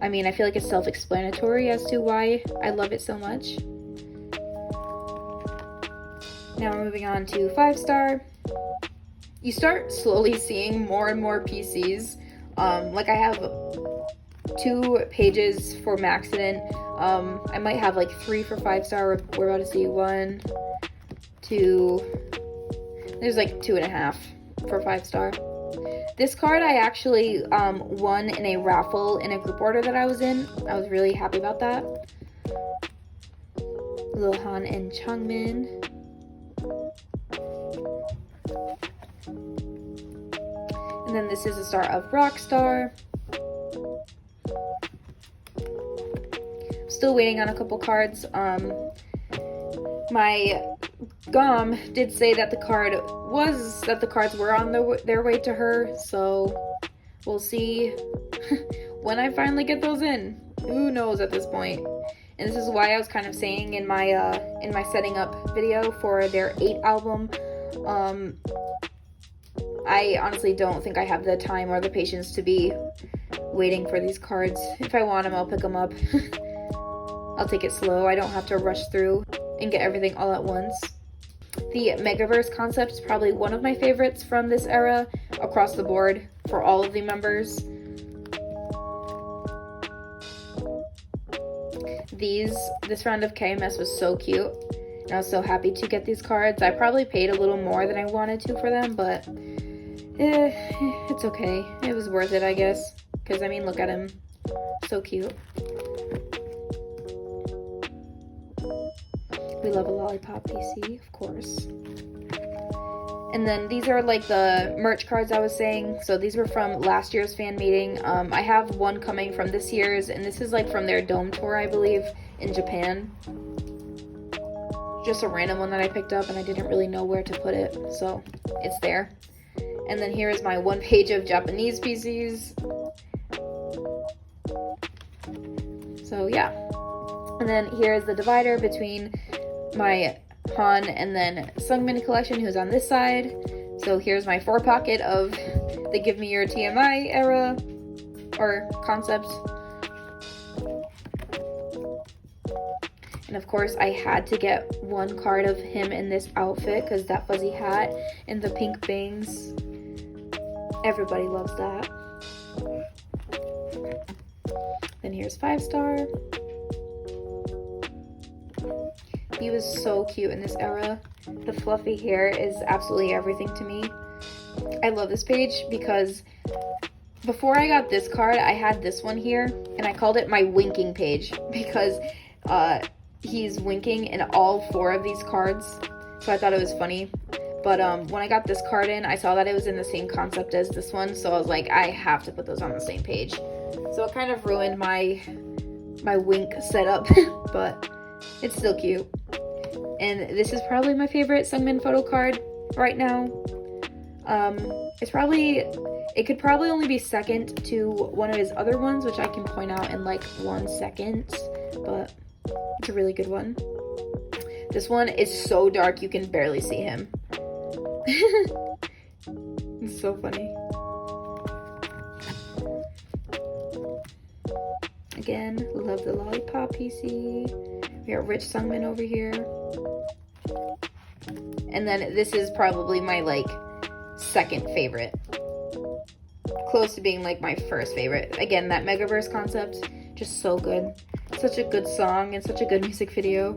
I mean, I feel like it's self-explanatory as to why I love it so much. Now we're moving on to 5-star. You start slowly seeing more and more PCs. Like I have 2 pages for Maxident. I might have like 3 for 5-star. We're about to see 1, 2. There's like 2.5 for 5-star. This card I actually won in a raffle in a group order that I was in. I was really happy about that. Lohan and Chungmin. And then this is the start of Rockstar. Still waiting on a couple cards. My Gom did say that the cards were on their way to her, so we'll see when I finally get those in. Who knows at this point? And this is why I was kind of saying in my setting up video for their 8 album, I honestly don't think I have the time or the patience to be waiting for these cards. If I want them, I'll pick them up. I'll take it slow. I don't have to rush through and get everything all at once. The Megaverse concept is probably one of my favorites from this era across the board for all of the members. This round of KMS was so cute, and I was so happy to get these cards. I probably paid a little more than I wanted to for them, but it's okay. It was worth it, I guess, because I mean, look at him, so cute. We love a lollipop PC, of course. And then these are like the merch cards I was saying. So these were from last year's fan meeting. I have one coming from this year's, and this is like from their dome tour, I believe, in Japan. Just a random one that I picked up, and I didn't really know where to put it, so it's there. And then here is my 1 page of Japanese PCs. So yeah. And then here's the divider between my Han and then Seungmin collection, who's on this side. So here's my 4 pocket of the Give Me Your TMI era or concept. And of course I had to get 1 card of him in this outfit because that fuzzy hat and the pink bangs. Everybody loves that. Then here's 5-star. He was so cute in this era. The fluffy hair is absolutely everything to me. I love this page because before I got this card, I had this one here, and I called it my winking page because he's winking in all 4 of these cards, so I thought it was funny. But when I got this card in, I saw that it was in the same concept as this one, so I was like, I have to put those on the same page. So it kind of ruined my wink setup, but it's still cute. And this is probably my favorite Seungmin photo card right now. It could probably only be second to one of his other ones, which I can point out in like 1 second, but it's a really good one. This one is so dark you can barely see him. It's so funny. Again, love the lollipop PC. We got Rich Seungmin over here. And then this is probably my like 2nd favorite. Close to being like my 1st favorite. Again, that Megaverse concept, just so good. Such a good song and such a good music video.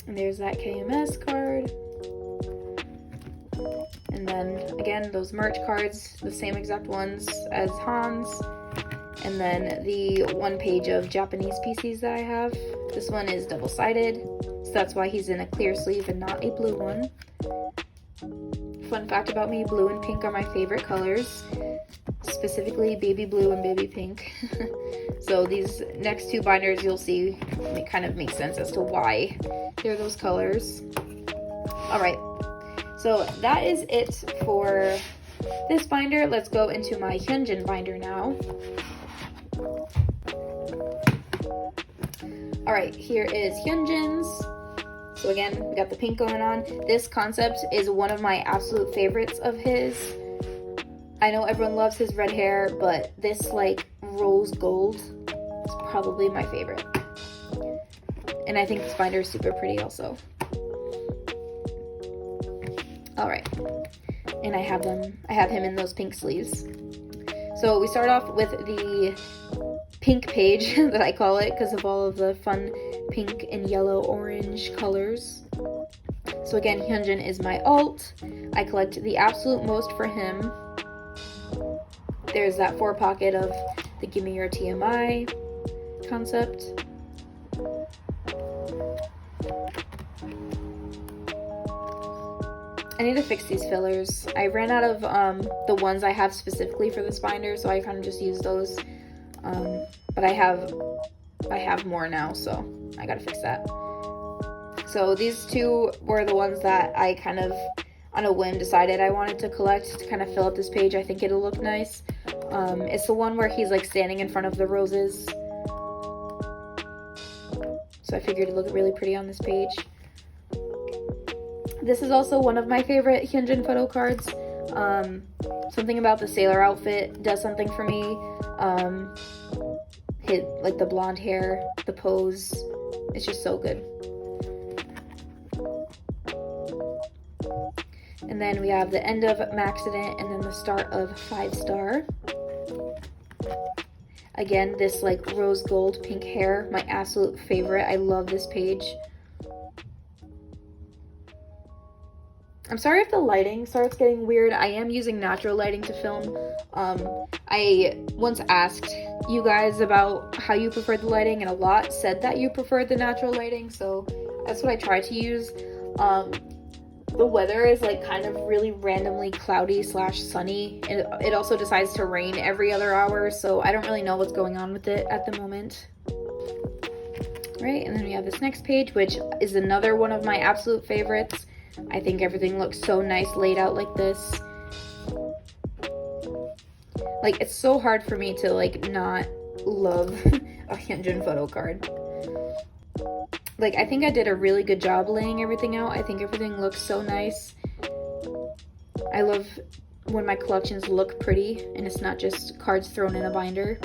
And there's that KMS card. And then again, those merch cards, the same exact ones as Han's. And then the 1 page of Japanese PCs that I have. This one is double-sided, so that's why he's in a clear sleeve and not a blue one. Fun fact about me, blue and pink are my favorite colors, specifically baby blue and baby pink. So these next 2 binders you'll see, it kind of makes sense as to why they're those colors. Alright, so that is it for this binder. Let's go into my Hyunjin binder now. Alright, here is Hyunjin's. So again, we got the pink going on. This concept is one of my absolute favorites of his. I know everyone loves his red hair, but this like rose gold is probably my favorite. And I think this binder is super pretty also. All right, and I have him in those pink sleeves. So we start off with the pink page that I call it because of all of the fun pink and yellow orange colors. So again, Hyunjin is my alt. I collect the absolute most for him. There's that 4 pocket of the Give Me Your TMI concept. I need to fix these fillers. I ran out of the ones I have specifically for this binder, so I kind of just use those. But I have more now, so I gotta fix that. So these two were the ones that I kind of, on a whim, decided I wanted to collect to kind of fill up this page. I think it'll look nice. It's the one where he's like standing in front of the roses. So I figured it'd look really pretty on this page. This is also one of my favorite Hyunjin photo cards. Something about the sailor outfit does something for me. Like the blonde hair, the pose, it's just so good. And then we have the end of Maxident and then the start of 5 Star. Again, this like rose gold pink hair, my absolute favorite. I love this page. I'm sorry if the lighting starts getting weird. I am using natural lighting to film. I once asked you guys about how you preferred the lighting, and a lot said that you preferred the natural lighting, so that's what I try to use. The weather is like kind of really randomly cloudy / sunny. It also decides to rain every other hour, so I don't really know what's going on with it at the moment. Right, and then we have this next page, which is another one of my absolute favorites. I think everything looks so nice laid out like this. Like, it's so hard for me to like not love a Hyunjin photo card. Like, I think I did a really good job laying everything out. I think everything looks so nice. I love when my collections look pretty and it's not just cards thrown in a binder.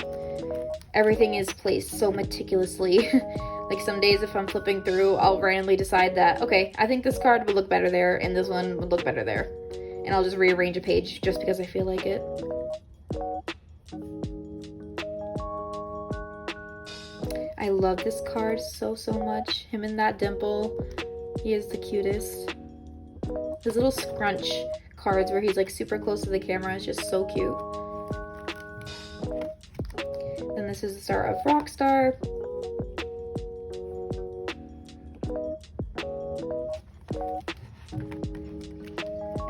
Everything is placed so meticulously. Like, some days if I'm flipping through, I'll randomly decide that, okay, I think this card would look better there and this one would look better there. And I'll just rearrange a page just because I feel like it. I love this card so much. Him and that dimple. He is the cutest. His little scrunch cards where he's like super close to the camera is just so cute. Then this is the start of Rockstar.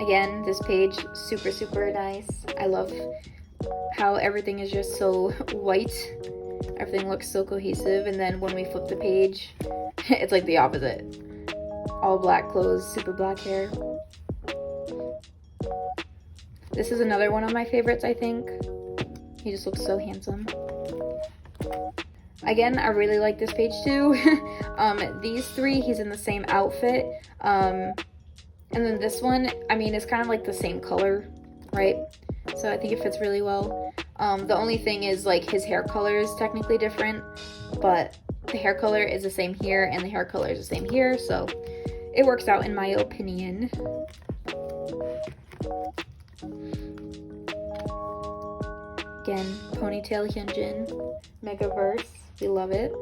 Again, this page, super nice. I love how everything is just so white. Everything looks so cohesive, and then when we flip the page, it's like the opposite. All black clothes, super black hair. This is another one of my favorites, I think. He just looks so handsome. Again, I really like this page too. These 3, he's in the same outfit. And then this one, I mean, it's kind of like the same color, right? So I think it fits really well. The only thing is, like, his hair color is technically different, but the hair color is the same here and the hair color is the same here, so it works out in my opinion. Again, ponytail Hyunjin, Megaverse, we love it.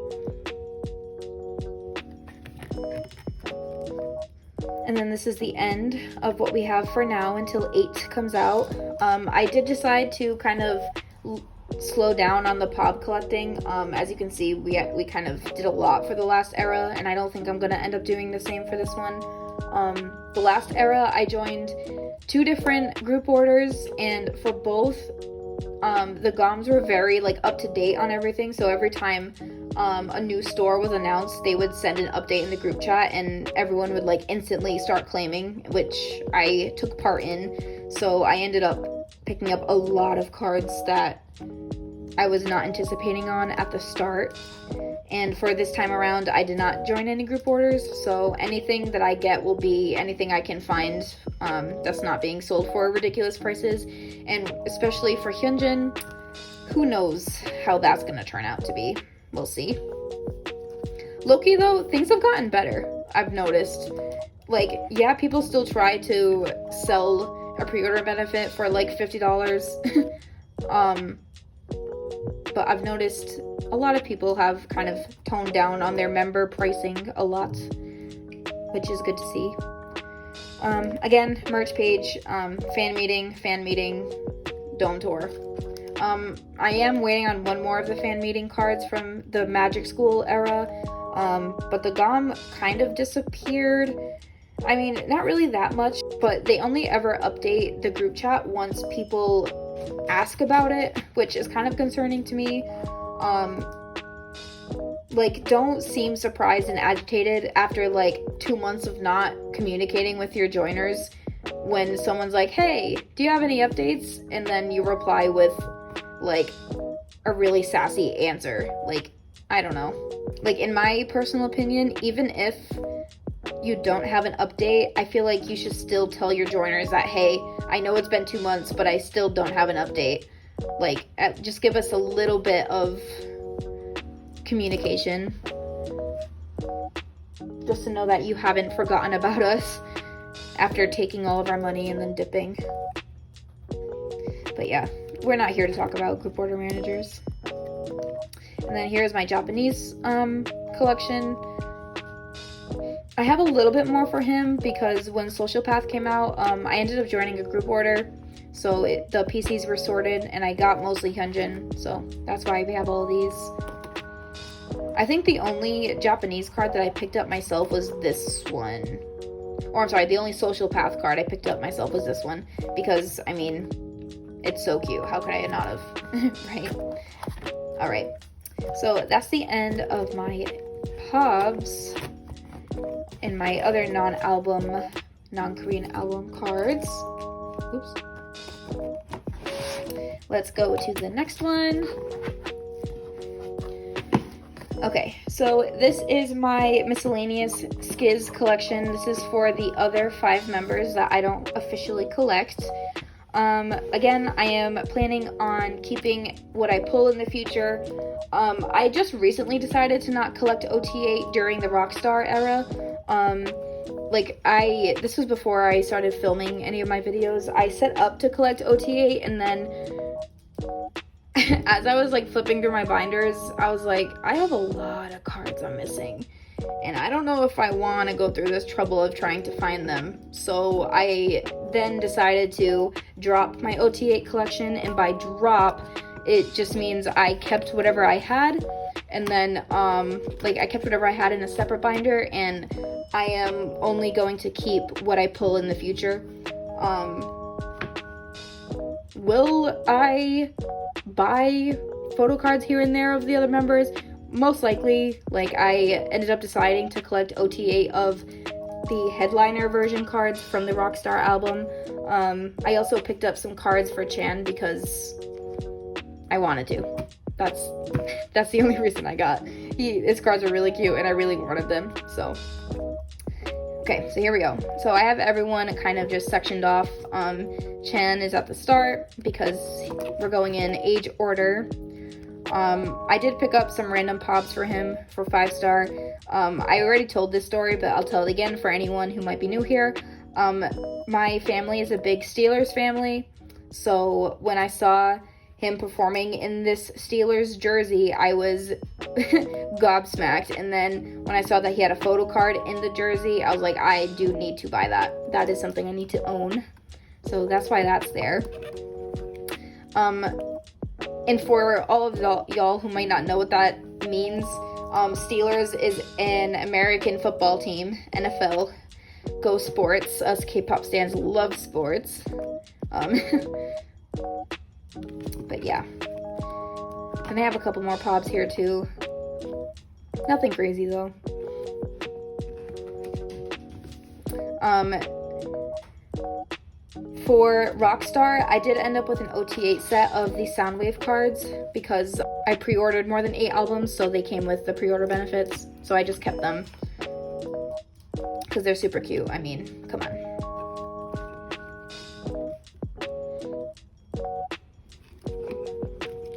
And then this is the end of what we have for now until 8 comes out. I did decide to kind of slow down on the pob collecting. As you can see, we kind of did a lot for the last era, and I don't think I'm gonna end up doing the same for this one. The last era, I joined 2 different group orders, and for both, the GOMs were very like up to date on everything. So every time a new store was announced, they would send an update in the group chat, and everyone would like instantly start claiming, which I took part in. So I ended up picking up a lot of cards that I was not anticipating on at the start. And for this time around, I did not join any group orders, so anything that I get will be anything I can find that's not being sold for ridiculous prices. And especially for Hyunjin, who knows how that's gonna turn out to be. We'll see. Low-key though, things have gotten better, I've noticed. Like, yeah, people still try to sell a pre-order benefit for like $50. But I've noticed a lot of people have kind of toned down on their member pricing a lot, which is good to see. Again, merch page, fan meeting, dome tour. I am waiting on one more of the fan meeting cards from the Magic School era, but the GOM kind of disappeared. I mean, not really that much, but they only ever update the group chat once people ask about it, which is kind of concerning to me. Like, don't seem surprised and agitated after like 2 months of not communicating with your joiners when someone's like, hey, do you have any updates? And then you reply with like a really sassy answer. Like, I don't know. Like, in my personal opinion, even if you don't have an update, I feel like you should still tell your joiners that, hey, I know it's been 2 months, but I still don't have an update. Like, just give us a little bit of communication, just to know that you haven't forgotten about us after taking all of our money and then dipping. But yeah, we're not here to talk about group order managers. And then here's my Japanese collection. I have a little bit more for him because when Social Path came out, I ended up joining a group order, so the PCs were sorted and I got mostly Hyunjin, so that's why we have all these. I think the only Japanese card that I picked up myself was this one. Or I'm sorry, the only Social Path card I picked up myself was this one, because, I mean, it's so cute. How could I not have? Right? Alright, so that's the end of my pobs and my other non-Korean album cards. Oops. Let's go to the next one. Okay, so this is my miscellaneous skiz collection. This is for the other 5 members that I don't officially collect. Again, I am planning on keeping what I pull in the future. I just recently decided to not collect OT8 during the Rockstar era. This was before I started filming any of my videos. I set up to collect OT8, and then as I was like flipping through my binders, I was like, I have a lot of cards I'm missing, and I don't know if I want to go through this trouble of trying to find them. So I then decided to drop my OT8 collection, and by drop, it just means I kept whatever I had, and then I kept whatever I had in a separate binder, and I am only going to keep what I pull in the future. Will I buy photo cards here and there of the other members? Most likely. Like, I ended up deciding to collect OT8 of the headliner version cards from the Rockstar album. I also picked up some cards for Chan because I wanted to. That's the only reason I got. His cards are really cute and I really wanted them, so. Okay, so here we go. So I have everyone kind of just sectioned off. Chan is at the start because we're going in age order. I did pick up some random pobs for him for 5-star. I already told this story, but I'll tell it again for anyone who might be new here. My family is a big Steelers family, so when I saw him performing in this Steelers jersey, I was gobsmacked. And then when I saw that he had a photo card in the jersey, I was like, I do need to buy that. That is something I need to own. So that's why that's there. And for all of y'all who might not know what that means, Steelers is an American football team, NFL. Go sports. Us K-pop stans love sports. But yeah. And they have a couple more pobs here too. Nothing crazy though. For Rockstar, I did end up with an OT8 set of the Soundwave cards because I pre-ordered more than 8 albums, so they came with the pre-order benefits, so I just kept them because they're super cute. I mean, come on.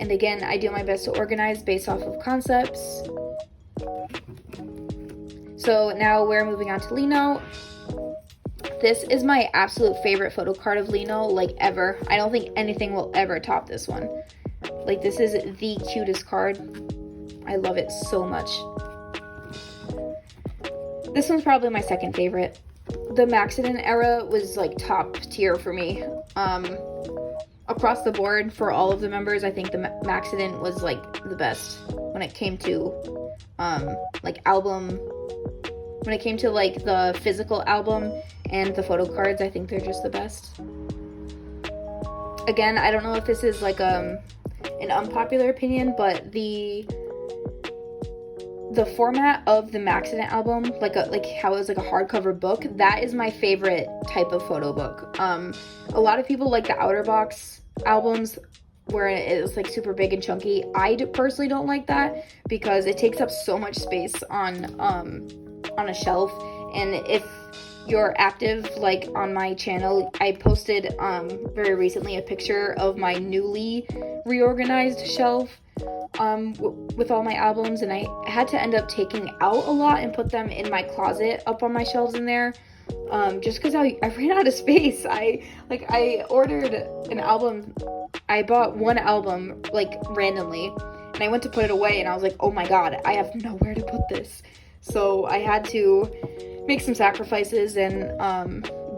And again, I do my best to organize based off of concepts. So now we're moving on to Lino. This is my absolute favorite photo card of Lino, like ever. I don't think anything will ever top this one. Like, this is the cutest card. I love it so much. This one's probably my second favorite. The Maxident era was like top tier for me. Across the board for all of the members, I think the Maxident was like the best when it came to like album. When it came to like the physical album and the photo cards, I think they're just the best. Again, I don't know if this is like an unpopular opinion, but the format of the Maxident album, like how it was like a hardcover book, that is my favorite type of photo book. A lot of people like the outer box albums where it is like super big and chunky. I personally don't like that because it takes up so much space on a shelf. And if you're active like on my channel, I posted very recently a picture of my newly reorganized shelf with all my albums, and I had to end up taking out a lot and put them in my closet up on my shelves in there, just because I ran out of space. I ordered an album. I bought one album like randomly, and I went to put it away, and I was like, oh my god, I have nowhere to put this. So I had to make some sacrifices and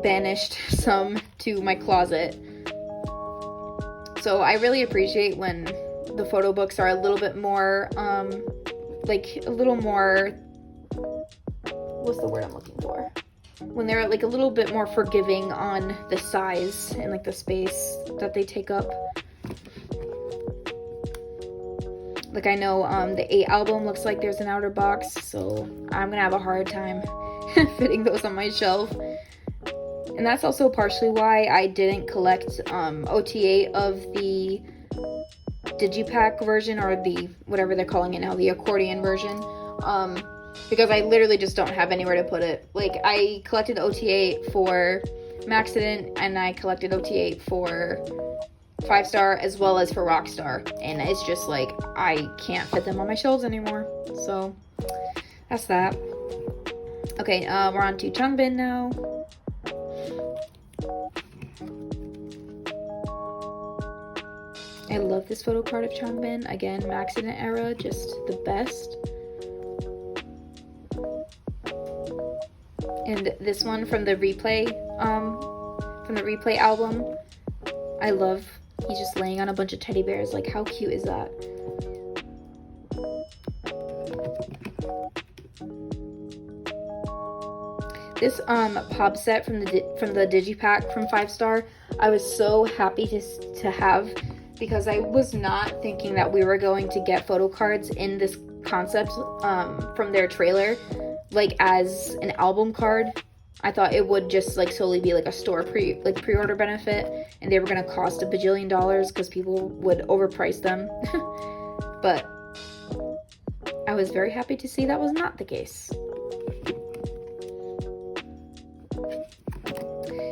banished some to my closet. So I really appreciate when the photo books are a little bit more, like a little more, what's the word I'm looking for? When they're like a little bit more forgiving on the size and like the space that they take up. Like I know the 8 album looks like there's an outer box, so I'm gonna have a hard time fitting those on my shelf. And that's also partially why I didn't collect OTA of the digipack version, or the whatever they're calling it now, the accordion version, because I literally just don't have anywhere to put it. Like, I collected OTA for Maxident and I collected OTA for 5 Star as well as for Rockstar, and it's just like I can't fit them on my shelves anymore. So that's that. Okay, we're on to Changbin now. I love this photo card of Changbin. Again, Maxident era, just the best. And this one from the replay album, I love. He's just laying on a bunch of teddy bears. Like, how cute is that? This pop set from the digipack from 5 Star, I was so happy to have, because I was not thinking that we were going to get photo cards in this concept from their trailer, like as an album card. I thought it would just like solely be like a store pre-order benefit, and they were gonna cost $1 bajillion because people would overprice them. But I was very happy to see that was not the case.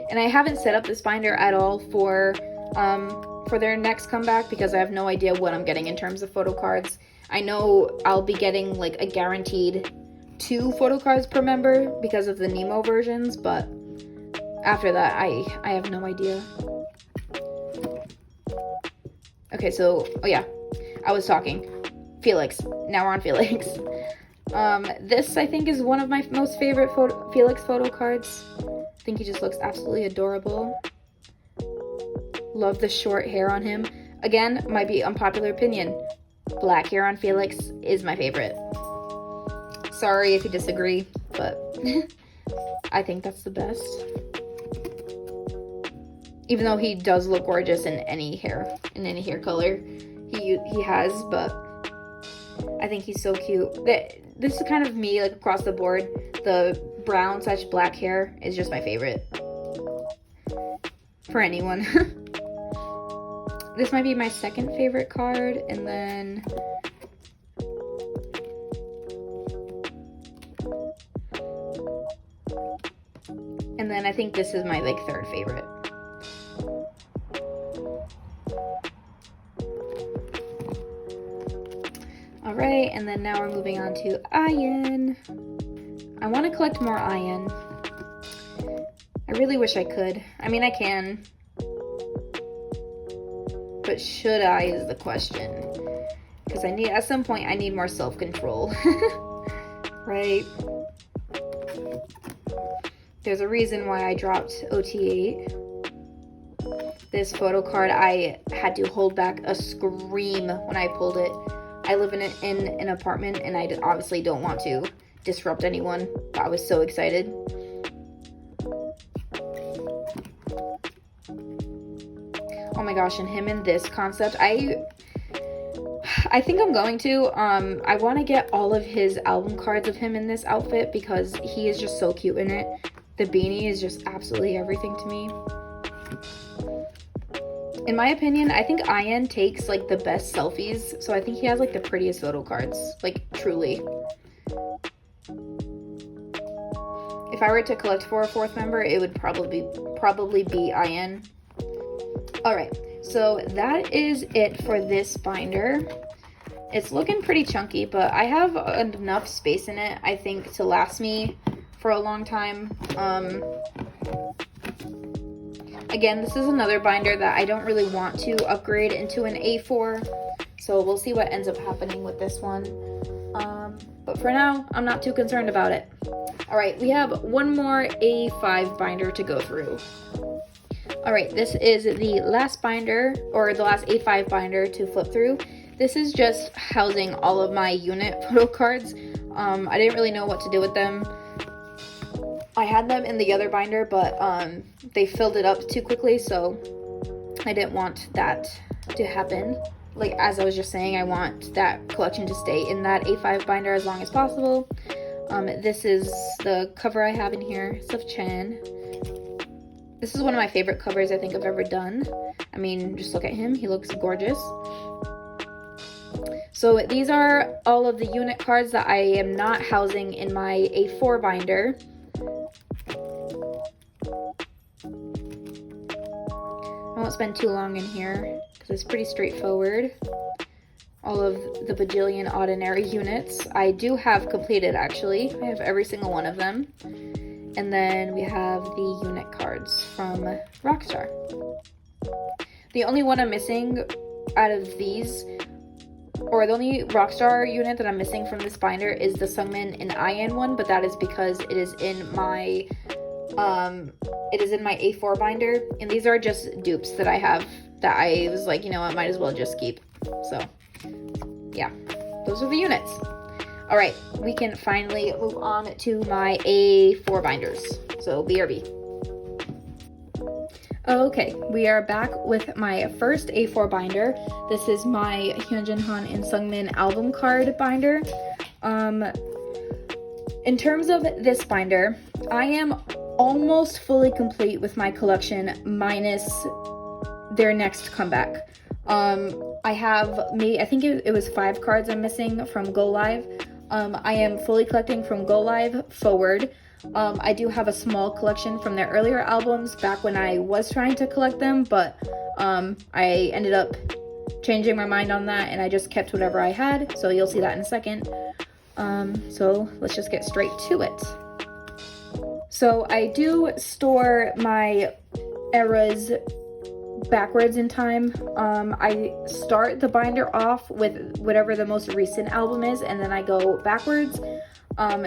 And I haven't set up this binder at all for their next comeback, because I have no idea what I'm getting in terms of photo cards. I know I'll be getting like a guaranteed 2 photo cards per member because of the Nemo versions, but after that I have no idea. Okay, so oh yeah, I was talking Felix. Now we're on Felix. This I think is one of my most favorite Felix photo cards. I think he just looks absolutely adorable. Love the short hair on him. Again, might be unpopular opinion, black hair on Felix is my favorite. Sorry if you disagree, but I think that's the best. Even though he does look gorgeous in any hair color he has, but I think he's so cute. This is kind of me, like across the board. The brown / black hair is just my favorite for anyone. This might be my second favorite card, and then I think this is my like third favorite. All right, and then now we're moving on to Ian. I want to collect more Ian. I really wish I could. I mean, I can. But should I is the question. Because at some point, I need more self-control. Right? There's a reason why I dropped OT8. This Photocard, I had to hold back a scream when I pulled it. I live in an apartment, and I obviously don't want to disrupt anyone, but I was so excited. Oh my gosh, and him in this concept, I think I'm going to. I want to get all of his album cards of him in this outfit because he is just so cute in it. The beanie is just absolutely everything to me. In my opinion, I think Ian takes like the best selfies, so I think he has like the prettiest photo cards, like truly. If I were to collect for a fourth member, it would probably be Ian. All right, so that is it for this binder. It's looking pretty chunky, but I have enough space in it, I think, to last me for a long time. Again, this is another binder that I don't really want to upgrade into an A4, so we'll see what ends up happening with this one. But for now, I'm not too concerned about it. All right, we have one more A5 binder to go through. All right, this is the last binder, or the last A5 binder to flip through. This is just housing all of my unit photo cards. I didn't really know what to do with them. I had them in the other binder, but they filled it up too quickly, so I didn't want that to happen. Like, as I was just saying, I want that collection to stay in that A5 binder as long as possible. This is the cover I have in here, Suf Chan. This is one of my favorite covers I think I've ever done. I mean, just look at him. He looks gorgeous. So these are all of the unit cards that I am not housing in my A4 binder. I won't spend too long in here because it's pretty straightforward. All of the bajillion ordinary units I do have completed, actually. I have every single one of them. And then we have the unit cards from Rockstar. The only one I'm missing out of these, or the only Rockstar unit that I'm missing from this binder, is the Seungmin and Ian one, but that is because it is in my A4 binder, and these are just dupes that I have that I was like, you know what, might as well just keep. So yeah, those are the units. All right, we can finally move on to my A4 binders. So BRB. Okay, we are back with my first A4 binder. This is my Hyunjin and Seungmin album card binder. In terms of this binder, I am almost fully complete with my collection minus their next comeback. I think it was 5 cards I'm missing from Go Live. I am fully collecting from Go Live forward. I do have a small collection from their earlier albums back when I was trying to collect them, but I ended up changing my mind on that and I just kept whatever I had, so you'll see that in a second. So let's just get straight to it. So I do store my eras backwards in time. I start the binder off with whatever the most recent album is, and then I go backwards.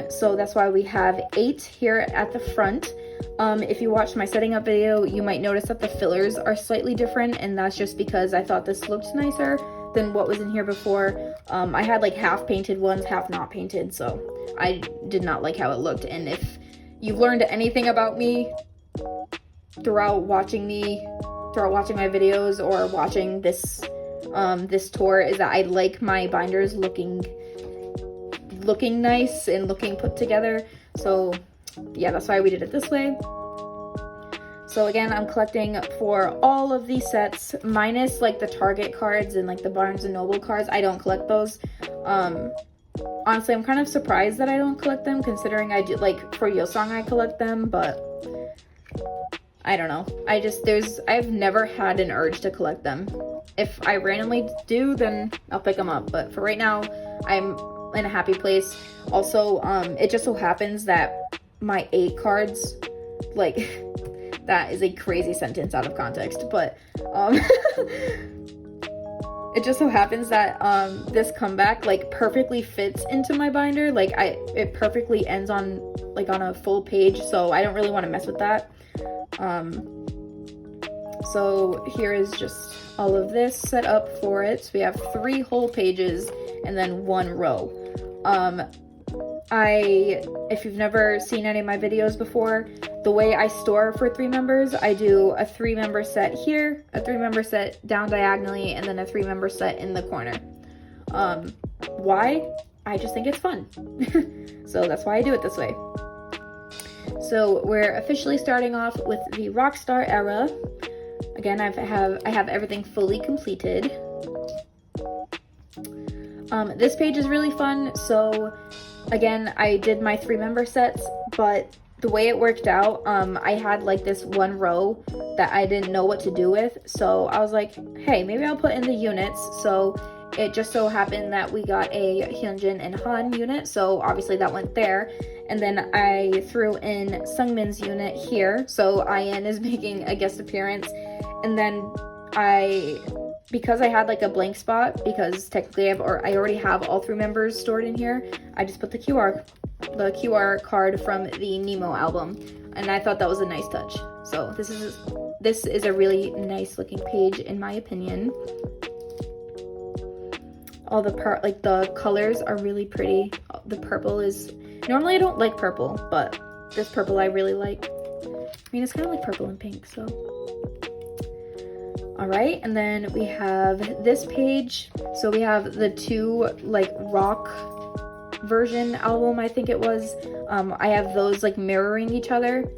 So that's why we have 8 here at the front. If you watched my setting up video, you might notice that the fillers are slightly different, and that's just because I thought this looked nicer than what was in here before. I had like half painted ones, half not painted, so I did not like how it looked. And if you've learned anything about me throughout watching my videos or watching this this tour, is that I like my binders looking nice and looking put together. So yeah, that's why we did it this way. So again, I'm collecting for all of these sets, minus like the Target cards and like the Barnes & Noble cards. I don't collect those. Honestly, I'm kind of surprised that I don't collect them, considering I do, like, for Yeosang I collect them, but I don't know. I've never had an urge to collect them. If I randomly do, then I'll pick them up. But for right now, I'm in a happy place. Also, it just so happens that my 8 cards, like, that is a crazy sentence out of context, but, it just so happens that, this comeback, like, perfectly fits into my binder. Like, it perfectly ends on, like, on a full page, so I don't really want to mess with that. So here is just all of this set up for it. So we have 3 whole pages and then 1 row. If you've never seen any of my videos before, the way I store for 3 members, I do a 3-member set here, a 3-member set down diagonally, and then a 3-member set in the corner. Why? I just think it's fun. So that's why I do it this way. So we're officially starting off with the Rockstar era. Again, I have everything fully completed. This page is really fun. So again, I did my 3-member sets, but the way it worked out, I had like this 1 row that I didn't know what to do with. So I was like, hey, maybe I'll put in the units. So it just so happened that we got a Hyunjin and Han unit, so obviously that went there. And then I threw in Seungmin's unit here, so IN is making a guest appearance. And then because I had like a blank spot, because technically I already have all 3 members stored in here, I just put the QR card from the Nemo album, and I thought that was a nice touch. So this is a really nice looking page in my opinion. All the colors are really pretty. The purple is, normally I don't like purple, but this purple I really like. I mean, it's kind of like purple and pink, so. All right, and then we have this page. So we have the 2 like rock version album, I think it was. I have those like mirroring each other.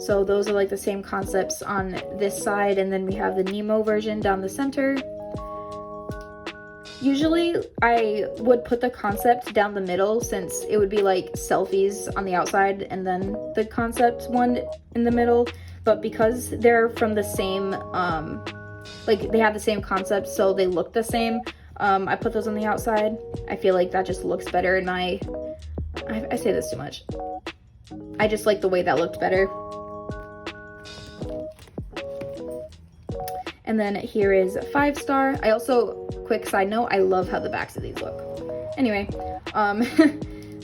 So those are like the same concepts on this side, and then we have the Nemo version down the center. Usually I would put the concept down the middle, since it would be like selfies on the outside and then the concept one in the middle. But because they're from the same, like they have the same concept, so they look the same, I put those on the outside. I feel like that just looks better in my, I say this too much. I just like the way that looked better. And then here is 5-star. I also, quick side note, I love how the backs of these look. Anyway,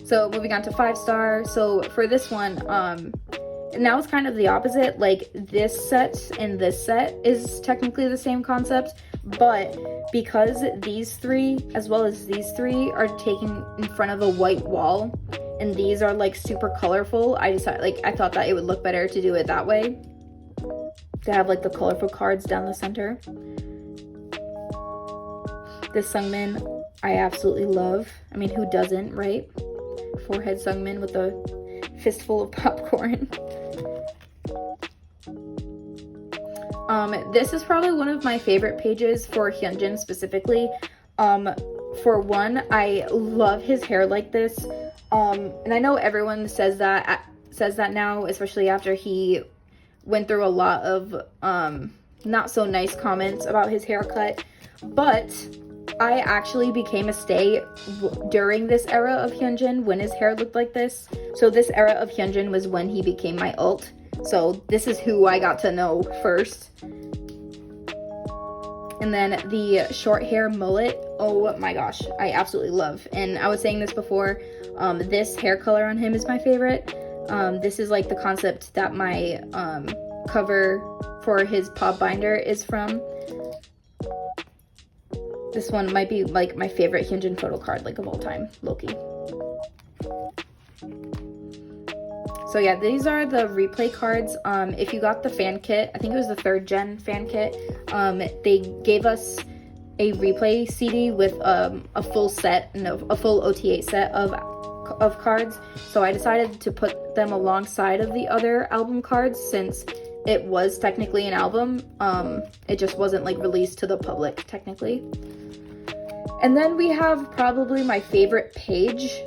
so moving on to 5-star. So for this one, now it's kind of the opposite. Like this set and this set is technically the same concept, but because these 3 as well as these 3 are taken in front of a white wall, and these are like super colorful, I thought that it would look better to do it that way, to have like the colorful cards down the center. This Seungmin I absolutely love. I mean, who doesn't, right? Forehead Seungmin with a fistful of popcorn. This is probably one of my favorite pages for Hyunjin specifically. For one, I love his hair like this. And I know everyone says that now, especially after he went through a lot of not so nice comments about his haircut, but I actually became a stay during this era of Hyunjin when his hair looked like this. So this era of Hyunjin was when he became my ult. So this is who I got to know first. And then the short hair mullet, oh my gosh, I absolutely love. And I was saying this before, this hair color on him is my favorite. This is like the concept that my cover for his pob binder is from. This one might be like my favorite Hyunjin photo card like of all time, Loki. So yeah, these are the replay cards. If you got the fan kit, I think it was the 3rd gen fan kit, they gave us a replay CD with a full set and a full OT8 set of cards. So I decided to put them alongside of the other album cards, since it was technically an album. It just wasn't like released to the public technically. And then we have probably my favorite page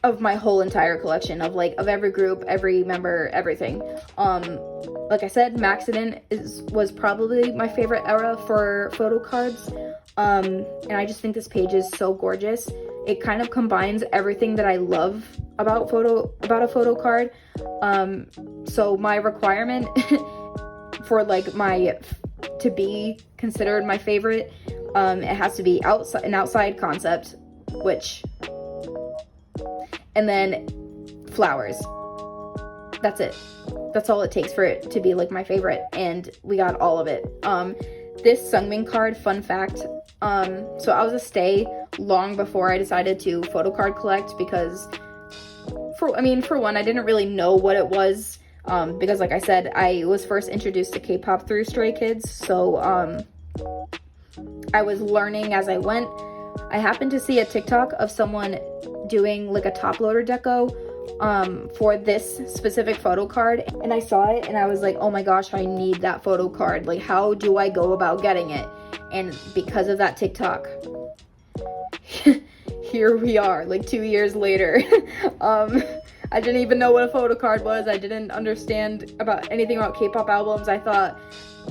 of my whole entire collection of like of every group, every member, everything. Like I said, Maxident was probably my favorite era for photo cards. And I just think this page is so gorgeous. It kind of combines everything that I love about a photo card. So my requirement for like to be considered my favorite, it has to be an outside concept, and then flowers. That's it. That's all it takes for it to be like my favorite, and we got all of it. This Seungmin card, fun fact, so I was a stay long before I decided to Photocard collect, because for one, I didn't really know what it was, because like I said, I was first introduced to K-pop through Stray Kids, so I was learning as I went. I happened to see a TikTok of someone doing like a top loader deco for this specific photo card, and I saw it and I was like, oh my gosh, I need that photo card. Like, how do I go about getting it? And because of that TikTok, here we are, like 2 years later. I didn't even know what a photo card was. I didn't understand about anything about K-pop albums. I thought,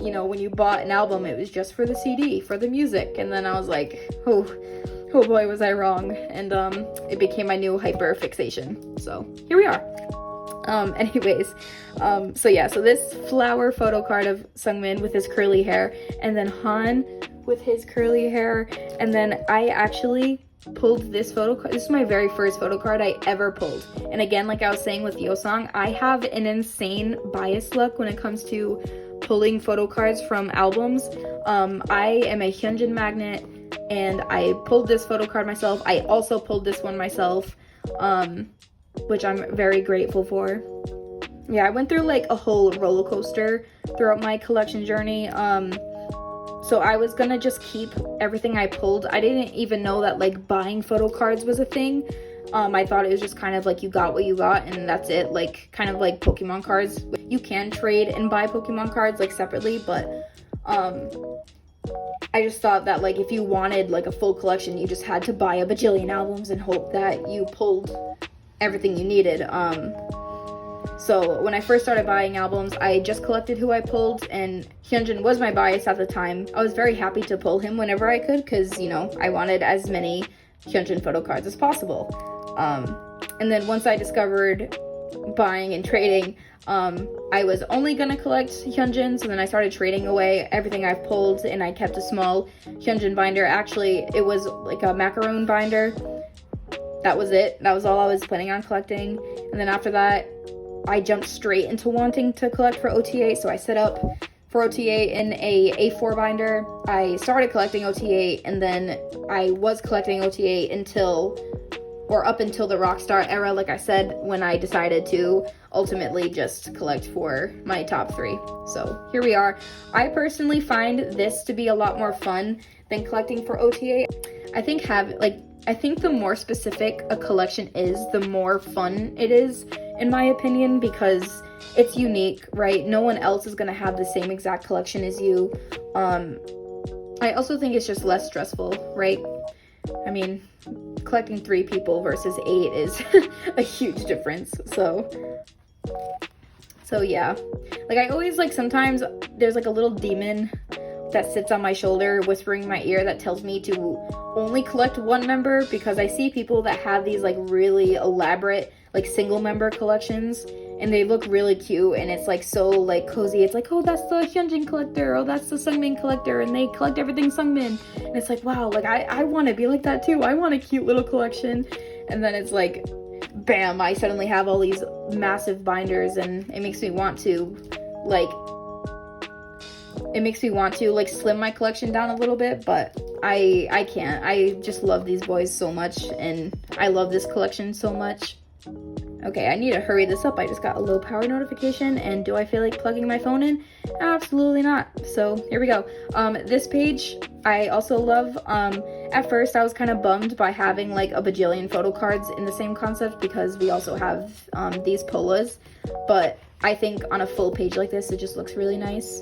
you know, when you bought an album, it was just for the CD, for the music. And then I was like, oh boy, was I wrong. And it became my new hyper fixation. So here we are. Anyways, so yeah, so this flower photo card of Seungmin with his curly hair, and then Han with his curly hair, and then I actually pulled this photo card. This is my very first photo card I ever pulled. And again, like I was saying with Yeosang, I have an insane bias luck when it comes to pulling photo cards from albums. I am a Hyunjin magnet, and I pulled this photo card myself. I also pulled this one myself, which I'm very grateful for. Yeah, I went through like a whole roller coaster throughout my collection journey. So I was gonna just keep everything I pulled. I didn't even know that like buying photo cards was a thing. I thought it was just kind of like you got what you got and that's it, like kind of like Pokemon cards. You can trade and buy Pokemon cards like separately, but I just thought that like if you wanted like a full collection, you just had to buy a bajillion albums and hope that you pulled everything you needed. So when I first started buying albums, I just collected who I pulled, and Hyunjin was my bias at the time. I was very happy to pull him whenever I could, because, you know, I wanted as many Hyunjin photo cards as possible. And then once I discovered buying and trading, I was only gonna collect Hyunjin, so then I started trading away everything I've pulled, and I kept a small Hyunjin binder. Actually, it was like a macaroon binder. That was it. That was all I was planning on collecting. And then after that, I jumped straight into wanting to collect for OTA, so I set up for OTA in a A4 binder. I started collecting OTA, and then I was collecting OTA up until the Rockstar era, like I said, when I decided to ultimately just collect for my top 3. So here we are. I personally find this to be a lot more fun than collecting for OTA. I think the more specific a collection is, the more fun it is, in my opinion, because it's unique, right? No one else is gonna have the same exact collection as you. I also think it's just less stressful, right? I mean, collecting 3 people versus 8 is a huge difference. So yeah, like I always like, sometimes there's like a little demon that sits on my shoulder whispering in my ear that tells me to only collect one member, because I see people that have these like really elaborate like single member collections, and they look really cute, and it's like so like cozy. It's like, oh, that's the Hyunjin collector, oh, that's the Seungmin collector, and they collect everything Seungmin, and it's like, wow, like I want to be like that too. I want a cute little collection. And then it's like, bam, I suddenly have all these massive binders, and it makes me want to like slim my collection down a little bit, but I can't. I just love these boys so much, and I love this collection so much. Okay, I need to hurry this up. I just got a low power notification, and do I feel like plugging my phone in? Absolutely not. So here we go. This page I also love. At first I was kind of bummed by having like a bajillion photo cards in the same concept, because we also have these polas, but I think on a full page like this, it just looks really nice.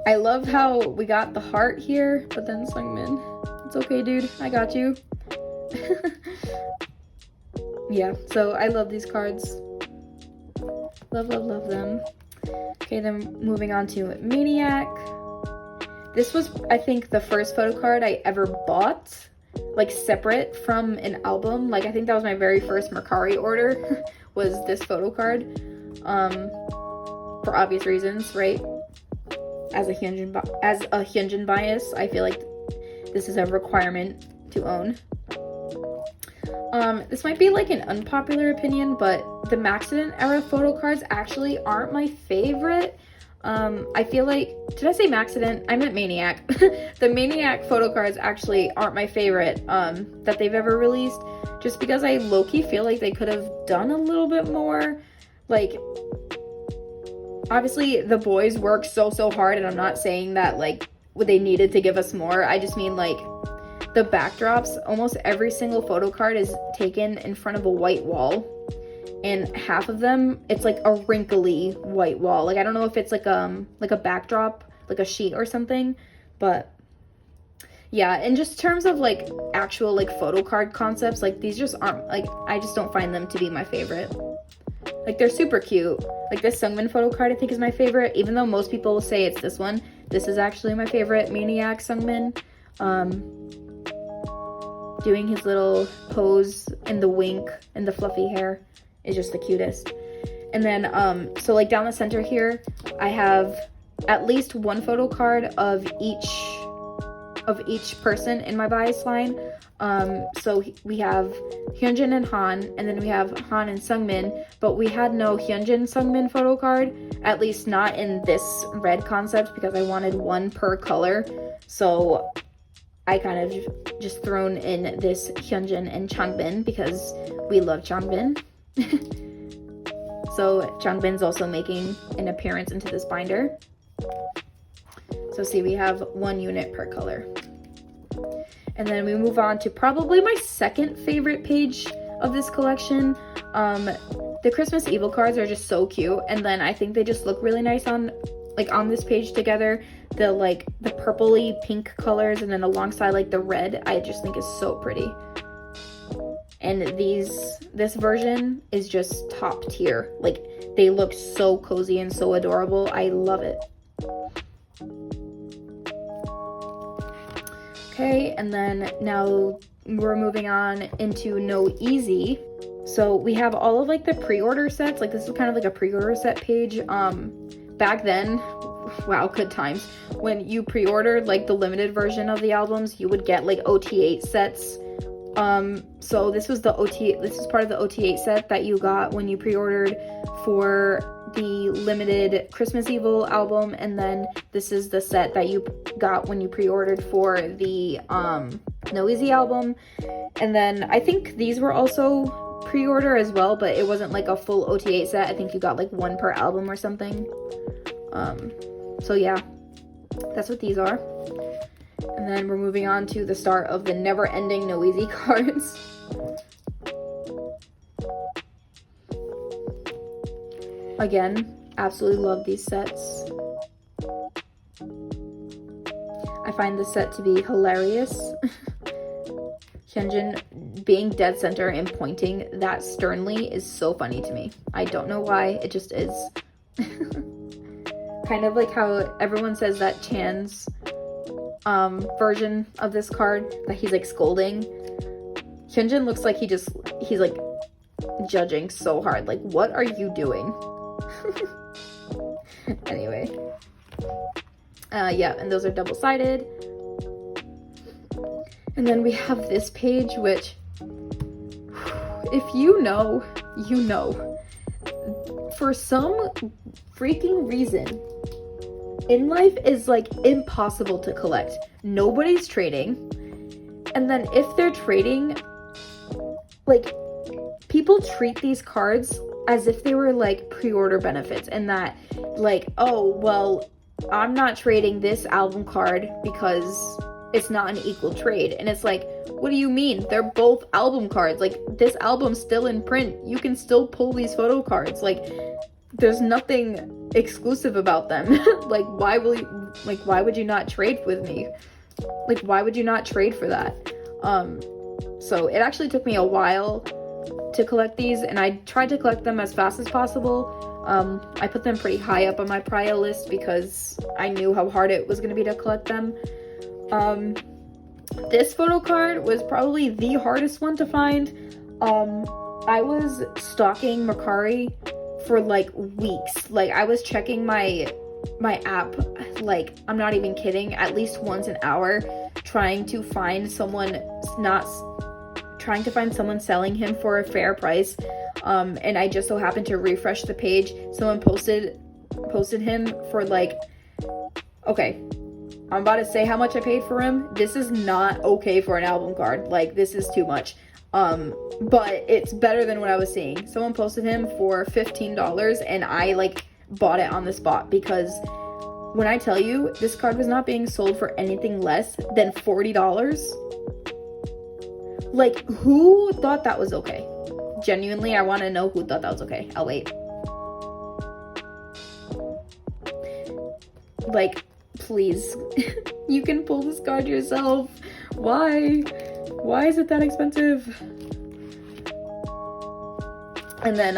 I love how we got the heart here, but then Seungmin. It's okay, dude. I got you. yeah, so I love these cards. Love, love, love them. Okay, then moving on to Maniac. This was, I think, the first photo card I ever bought, like separate from an album. Like I think that was my very first Mercari order was this photo card, for obvious reasons, right? As a Hyunjin bias, I feel like this is a requirement to own. This might be like an unpopular opinion, but the Maxident era photo cards actually aren't my favorite. I feel like, did I say Maxident? I meant Maniac. The Maniac photo cards actually aren't my favorite that they've ever released, just because I low-key feel like they could have done a little bit more. Like, obviously the boys work so hard, and I'm not saying that like they needed to give us more. I just mean like the backdrops, almost every single photo card is taken in front of a white wall, and half of them it's like a wrinkly white wall. Like I don't know if it's like a backdrop, like a sheet or something, but yeah. In just terms of like actual like photo card concepts, like these just aren't, like I just don't find them to be my favorite. Like they're super cute. Like this Seungmin photo card I think is my favorite, even though most people will say it's this one. This is actually my favorite Maniac Seungmin. Doing his little pose and the wink and the fluffy hair is just the cutest. And then so like down the center here I have at least one photo card of each person in my bias line. So we have Hyunjin and Han, and then we have Han and Seungmin, but we had no Hyunjin Seungmin photo card, at least not in this red concept, because I wanted one per color. So I kind of just thrown in this Hyunjin and Changbin because we love Changbin. So Changbin's also making an appearance into this binder. So see, we have one unit per color. And then we move on to probably my second favorite page of this collection. The Christmas Evil cards are just so cute, and then I think they just look really nice on this page together. The purpley pink colors, and then alongside like the red, I just think is so pretty. And this version is just top tier. Like they look so cozy and so adorable. I love it. Okay, and then now we're moving on into No Easy. So we have all of like the pre-order sets. Like this is kind of like a pre-order set page. Back then, wow, good times. When you pre-ordered like the limited version of the albums, you would get like OT8 sets. So this was this is part of the OT8 set that you got when you pre-ordered for the limited Christmas Evil album, and then this is the set that you got when you pre-ordered for the No Easy album. And then I think these were also pre-order as well, but it wasn't like a full OT8 set. I think you got like one per album or something. So yeah, that's what these are. And then we're moving on to the start of the never-ending No Easy cards. Again, absolutely love these sets. I find this set to be hilarious. Hyunjin being dead center and pointing that sternly is so funny to me. I don't know why, it just is. Kind of like how everyone says that Chan's version of this card, that he's like scolding. Hyunjin looks like he's like judging so hard. Like, what are you doing? Anyway. Yeah, and those are double-sided. And then we have this page, which, if you know, you know. For some freaking reason, in life is like impossible to collect. Nobody's trading. And then if they're trading, like, people treat these cards as if they were like pre-order benefits, and that like, oh, well, I'm not trading this album card because it's not an equal trade. And it's like, what do you mean? They're both album cards. Like, this album's still in print. You can still pull these photo cards. Like, there's nothing exclusive about them. Like, why would you not trade with me? Like, why would you not trade for that? So it actually took me a while to collect these, and I tried to collect them as fast as possible. I put them pretty high up on my prio list because I knew how hard it was going to be to collect them. This photo card was probably the hardest one to find. I was stalking Mercari for like weeks. Like, I was checking my app, like, I'm not even kidding, at least once an hour, trying to find someone selling him for a fair price. And I just so happened to refresh the page. Someone posted him for like, okay, I'm about to say how much I paid for him. This is not okay for an album card. Like, this is too much. But it's better than what I was seeing. Someone posted him for $15, and I like bought it on the spot, because when I tell you this card was not being sold for anything less than $40, like, who thought that was okay? Genuinely, I want to know who thought that was okay. I'll wait. Like, please. You can pull this card yourself. Why is it that expensive? And then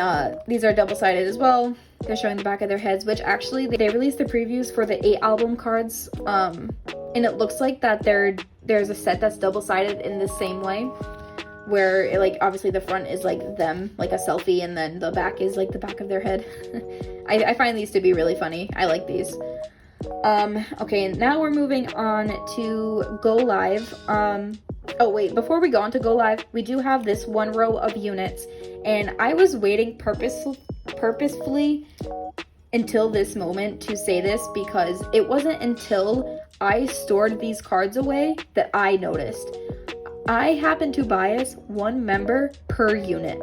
these are double-sided as well. They're showing the back of their heads, which actually they released the previews for the 8 album cards, and it looks like that there's a set that's double-sided in the same way, where it, like, obviously the front is like them, like a selfie, and then the back is like the back of their head. I find these to be really funny. I like these. Okay, now we're moving on to Go Live. Oh wait, before we go on to Go Live, we do have this one row of units, and I was waiting purposefully until this moment to say this, because it wasn't until I stored these cards away that I noticed. I happen to bias one member per unit.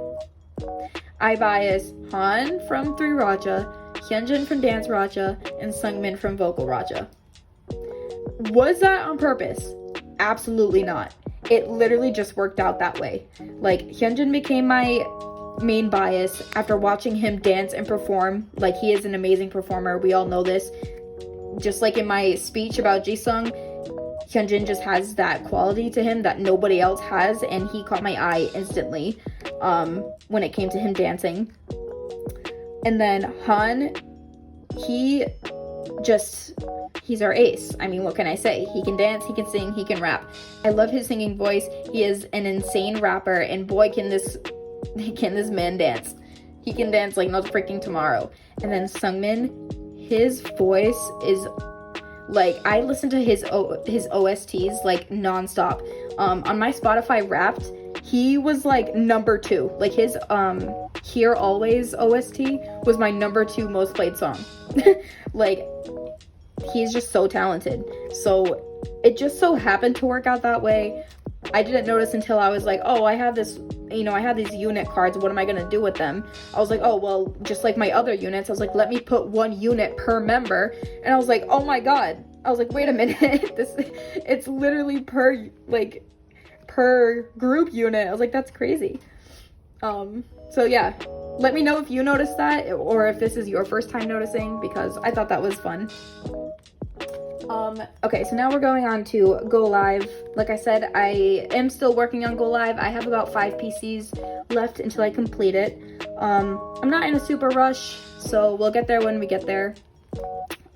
I bias Han from 3 Raja, Hyunjin from Dance Raja, and Seungmin from Vocal Raja. Was that on purpose? Absolutely not. It literally just worked out that way. Like, Hyunjin became my main bias after watching him dance and perform. Like, he is an amazing performer. We all know this. Just like in my speech about jisung, Hyunjin just has that quality to him that nobody else has, and he caught my eye instantly when it came to him dancing. And then Han, he's our ace. I mean, what can I say? He can dance, he can sing, he can rap. I love his singing voice. He is an insane rapper, and boy, can this man dance. He can dance like no freaking tomorrow. And then Seungmin, his voice is like, I listen to his OSTs like nonstop. On my Spotify Wrapped, he was like number 2. Like, his Here Always OST was my number 2 most played song. Like, he's just so talented. So it just so happened to work out that way. I didn't notice until I was like, oh, I have this, I have these unit cards. What am I going to do with them? I was like, oh, well, just like my other units, I was like, let me put 1 unit per member. And I was like, oh my God. I was like, wait a minute. It's literally per group unit. I was like, that's crazy. So yeah, let me know if you noticed that, or if this is your first time noticing, because I thought that was fun. Okay, so now we're going on to Go Live. Like I said, I am still working on Go Live. I have about 5 PCs left until I complete it. I'm not in a super rush, so we'll get there when we get there.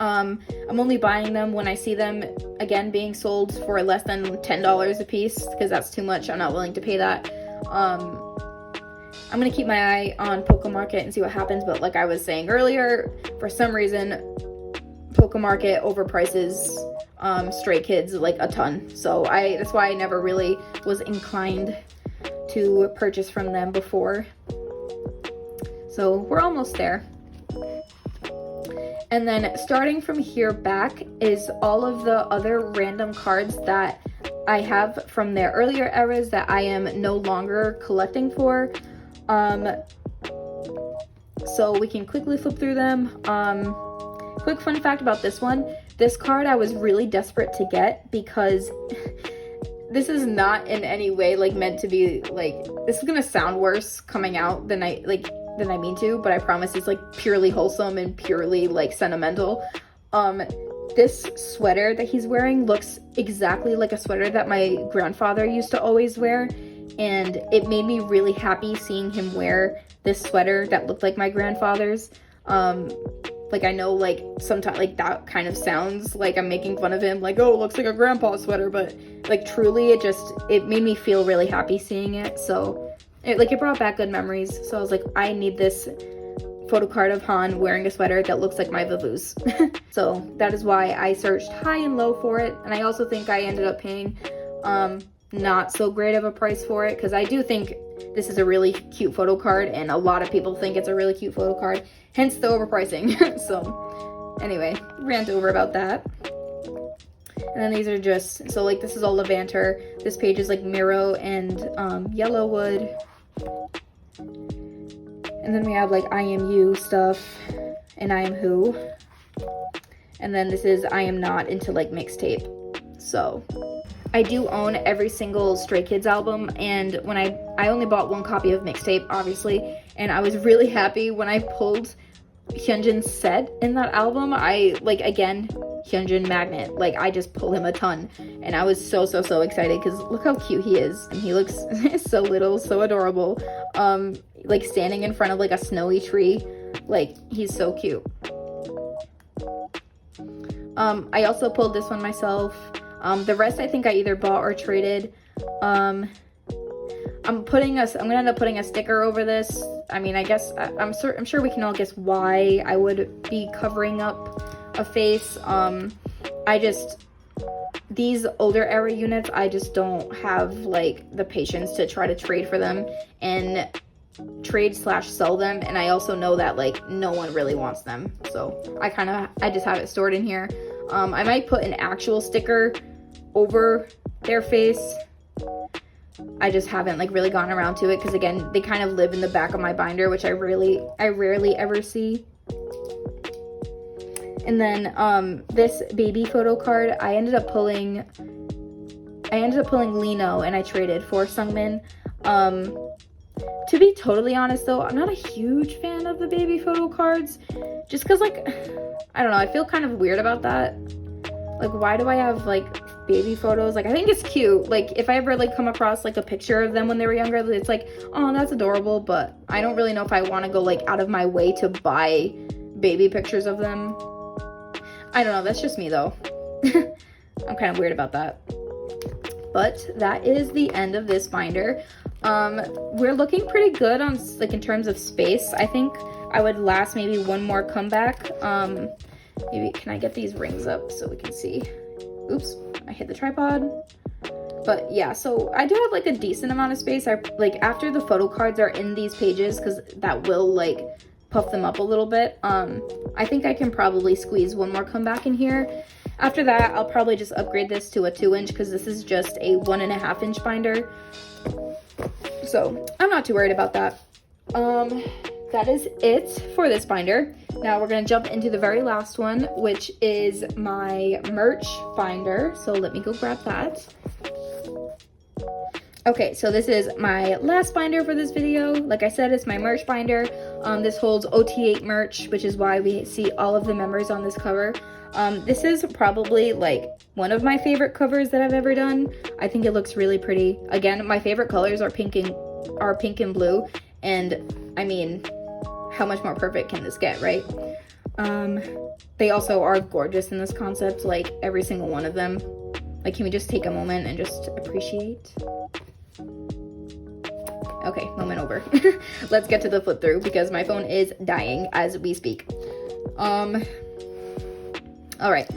I'm only buying them when I see them again being sold for less than $10 a piece, because that's too much. I'm not willing to pay that. I'm gonna keep my eye on Pokemarket and see what happens, but like I was saying earlier, for some reason Pokemarket overprices Stray Kids like a ton, so that's why I never really was inclined to purchase from them before. So we're almost there. And then starting from here back is all of the other random cards that I have from their earlier eras that I am no longer collecting for. So we can quickly flip through them. Quick fun fact about this one. This card I was really desperate to get, because this is not in any way like meant to be like, this is gonna sound worse coming out than I mean to, but I promise it's like purely wholesome and purely like sentimental. This sweater that he's wearing looks exactly like a sweater that my grandfather used to always wear. and it made me really happy seeing him wear this sweater that looked like my grandfather's. Like, I know, like, sometimes, like, that kind of sounds like I'm making fun of him, like, oh, it looks like a grandpa sweater, but, like, truly, it made me feel really happy seeing it, so, it brought back good memories, so I was like, I need this photocard of Han wearing a sweater that looks like my Vavoo's. So, that is why I searched high and low for it, and I also think I ended up paying, not so great of a price for it, because I do think this is a really cute photo card, and a lot of people think it's a really cute photo card, hence the overpricing. So anyway, rant over about that. And then these are just, so like this is all Levanter. This page is like Miro and Yellowwood. And then we have like I Am You stuff and I Am Who. And then this is I Am Not into like mixtape. So I do own every single Stray Kids album, and when I only bought one copy of mixtape, obviously, and I was really happy when I pulled Hyunjin's set in that album. Again, Hyunjin magnet, like, I just pull him a ton, and I was so excited, because look how cute he is, and he looks so little, so adorable, like, standing in front of, like, a snowy tree, like, he's so cute. I also pulled this one myself. The rest I think I either bought or traded. I'm gonna end up putting a sticker over this. I mean, I guess I'm sure we can all guess why I would be covering up a face. These older era units, I just don't have like the patience to try to trade for them and trade/sell them, and I also know that like no one really wants them, so I just have it stored in here. I might put an actual sticker over their face. I just haven't like really gone around to it, because again, they kind of live in the back of my binder, which I rarely ever see. And then this baby photo card, I ended up pulling Lino, and I traded for Seungmin. To be totally honest though, I'm not a huge fan of the baby photo cards, just because like, I don't know, I feel kind of weird about that. Like, why do I have like baby photos? Like, I think it's cute. Like, if I ever like come across like a picture of them when they were younger, it's like, oh, that's adorable, but I don't really know if I want to go like out of my way to buy baby pictures of them. I don't know, that's just me though. I'm kind of weird about that. But that is the end of this binder. We're looking pretty good on like in terms of space. I think I would last maybe one more comeback. Maybe, can I get these rings up so we can see? Oops, I hit the tripod. But yeah, so I do have like a decent amount of space. I like after the photo cards are in these pages, because that will like puff them up a little bit. I think I can probably squeeze one more comeback in here. After that, I'll probably just upgrade this to a 2-inch, because this is just a 1.5-inch binder. So I'm not too worried about that. That is it for this binder. Now we're gonna jump into the very last one, which is my merch binder. So let me go grab that. Okay, so this is my last binder for this video. Like I said, it's my merch binder. This holds OT8 merch, which is why we see all of the members on this cover. This is probably like one of my favorite covers that I've ever done. I think it looks really pretty. Again, my favorite colors are pink and blue, and I mean, how much more perfect can this get, right? They also are gorgeous in this concept, like every single one of them. Like, can we just take a moment and just appreciate? Okay, moment over. Let's get to the flip through, because my phone is dying as we speak. All right,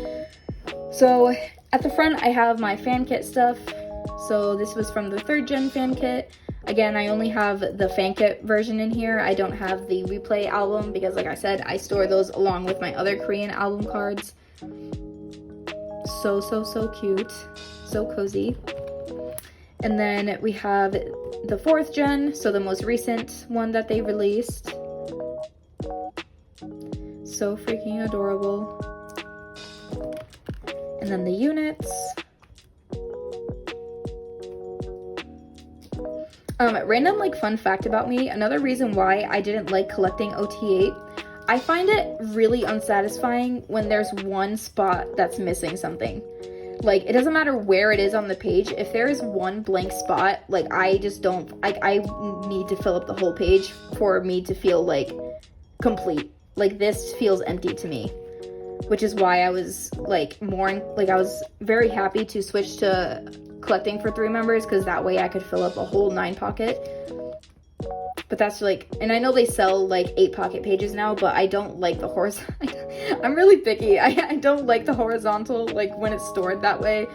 so at the front I have my fan kit stuff. So this was from the 3rd gen fan kit. Again, I only have the fan kit version in here. I don't have the replay album, because like I said, I store those along with my other Korean album cards. So cute, so cozy. And then we have the 4th gen, so the most recent one that they released. So freaking adorable. And then the units. Random like fun fact about me, another reason why I didn't like collecting OT8, I find it really unsatisfying when there's one spot that's missing something. Like, it doesn't matter where it is on the page. If there is one blank spot, like, I just don't, like, I need to fill up the whole page for me to feel, like, complete. Like, this feels empty to me, which is why I was, like, I was very happy to switch to collecting for 3 members, because that way I could fill up a whole 9 pocket. But that's, like, and I know they sell, like, 8 pocket pages now, but I don't like the horizontal. I'm really picky. I don't like the horizontal, like, when it's stored that way.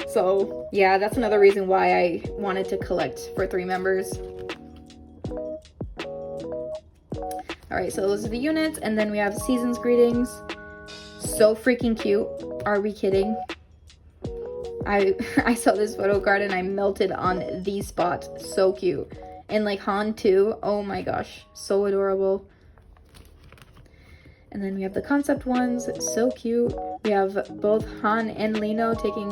So, yeah, that's another reason why I wanted to collect for 3 members. Alright, so those are the units, and then we have Season's Greetings. So freaking cute. Are we kidding? I saw this photo card and I melted on the spot. So cute. And like Han too. Oh my gosh. So adorable. And then we have the concept ones. So cute. We have both Han and Lino taking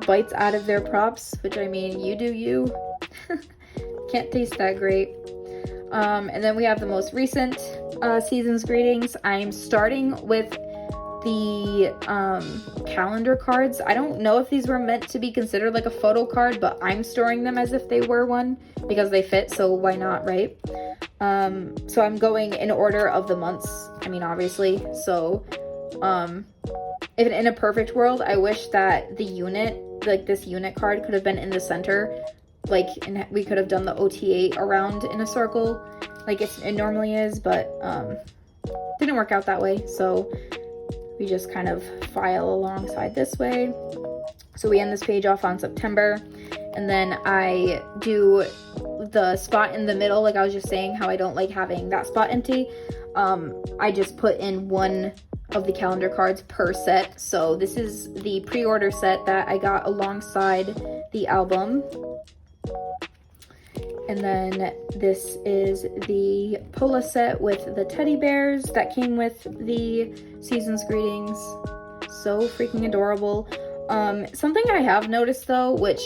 bites out of their props. Which, I mean, you do you. Can't taste that great. And then we have the most recent Season's Greetings. I'm starting with the calendar cards. I don't know if these were meant to be considered like a photo card, but I'm storing them as if they were one because they fit, so why not, right? So I'm going in order of the months, I mean, obviously. So if in a perfect world, I wish that the unit, like this unit card, could have been in the center, like, and we could have done the OTA around in a circle like it normally is, but didn't work out that way, so we just kind of file alongside this way. So we end this page off on September, and then I do the spot in the middle, like I was just saying how I don't like having that spot empty. I just put in one of the calendar cards per set. So this is the pre-order set that I got alongside the album. And then this is the Pola set with the teddy bears that came with the Season's Greetings. So freaking adorable. Something I have noticed though, which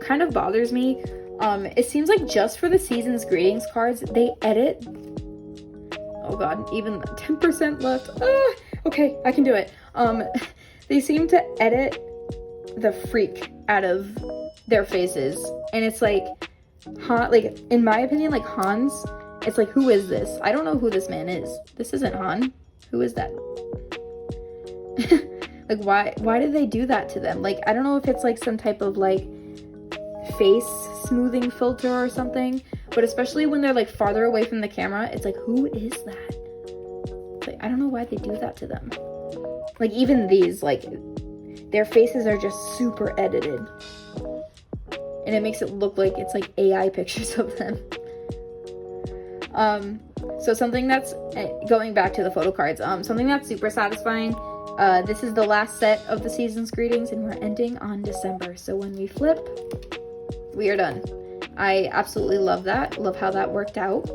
kind of bothers me, it seems like just for the Season's Greetings cards, they edit. Oh god, even 10% left. Okay, I can do it. They seem to edit the freak out of their faces, and it's like, Han, like, in my opinion, like, Han's, it's like, who is this? I don't know who this man is. This isn't Han. Who is that? Like, why did they do that to them? Like, I don't know if it's, like, some type of, like, face smoothing filter or something, but especially when they're, like, farther away from the camera, it's like, who is that? Like, I don't know why they do that to them. Like, even these, like, their faces are just super edited. And it makes it look like it's like AI pictures of them. So something that's, going back to the photo cards, something that's super satisfying, this is the last set of the Season's Greetings, and we're ending on December. So when we flip, we are done. I absolutely love that. Love how that worked out.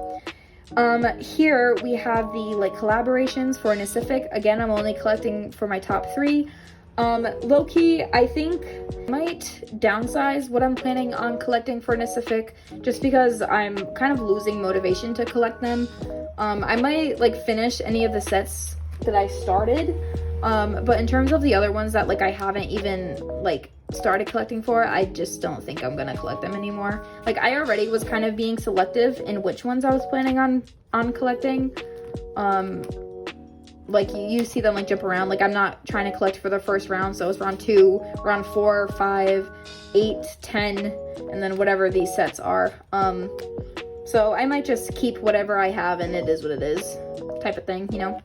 Here we have the, like, collaborations for Pacific. Again, I'm only collecting for my top 3. Low-key, I think I might downsize what I'm planning on collecting for Pacific, just because I'm kind of losing motivation to collect them. I might, like, finish any of the sets that I started, but in terms of the other ones that, like, I haven't even, like, started collecting for, I just don't think I'm gonna collect them anymore. Like, I already was kind of being selective in which ones I was planning on collecting. Like, you see them, like, jump around. Like, I'm not trying to collect for the first round, so it's round 2, round 4, 5, 8, 10, and then whatever these sets are. So I might just keep whatever I have, and it is what it is, type of thing, you know?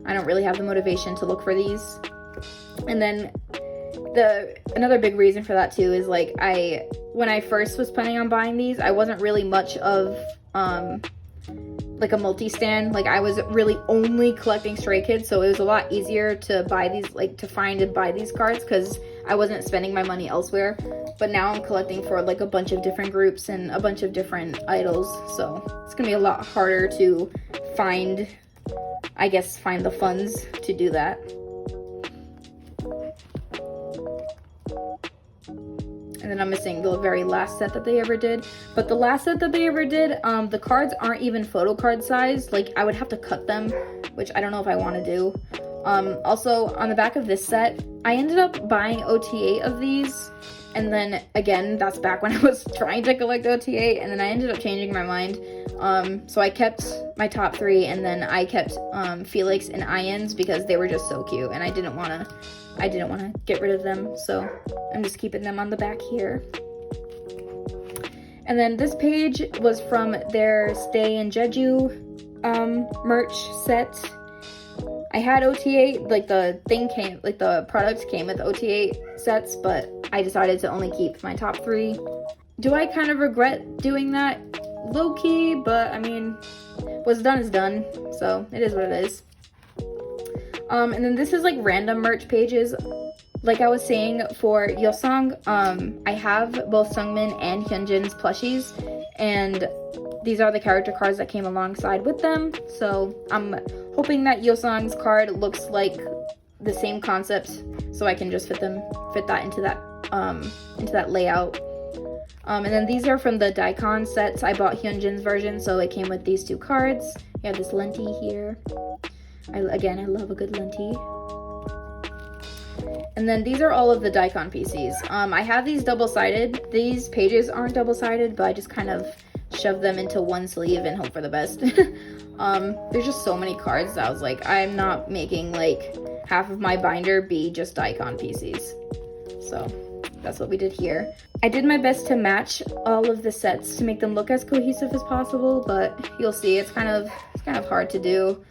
I don't really have the motivation to look for these. And then another big reason for that, too, is, like, when I first was planning on buying these, I wasn't really much of, like, a multi-stand. Like, I was really only collecting Stray Kids, so it was a lot easier to buy these, like, to find and buy these cards, because I wasn't spending my money elsewhere. But now I'm collecting for, like, a bunch of different groups and a bunch of different idols, so it's gonna be a lot harder to find the funds to do that. And then I'm missing the very last set that they ever did. But the last set that they ever did, the cards aren't even photo card size. Like, I would have to cut them, which I don't know if I want to do. Also, on the back of this set, I ended up buying OT8 of these, and then, again, that's back when I was trying to collect OT8, and then I ended up changing my mind. So I kept my top 3, and then I kept Felix and Ians because they were just so cute, and I didn't want to get rid of them, so I'm just keeping them on the back here. And then this page was from their Stay in Jeju merch set. I had OT8, like the product came with OT8 sets, but I decided to only keep my top 3. Do I kind of regret doing that? Low-key, but I mean, what's done is done, so it is what it is. And then this is like random merch pages. Like I was saying for yeosang, I have both Seungmin and Hyunjin's plushies, and these are the character cards that came alongside with them. So I'm hoping that yeosang's card looks like the same concept, so I can just fit that into that layout. And then these are from the Daikon sets. I bought Hyunjin's version, so it came with these 2 cards. You have this lenti here. I love a good lenti. And then these are all of the Daikon PCs. I have these double-sided. These pages aren't double-sided, but I just kind of shove them into one sleeve and hope for the best. There's just so many cards that I was like, I'm not making like half of my binder be just Daikon PCs. So that's what we did here. I did my best to match all of the sets to make them look as cohesive as possible, but you'll see it's kind of hard to do.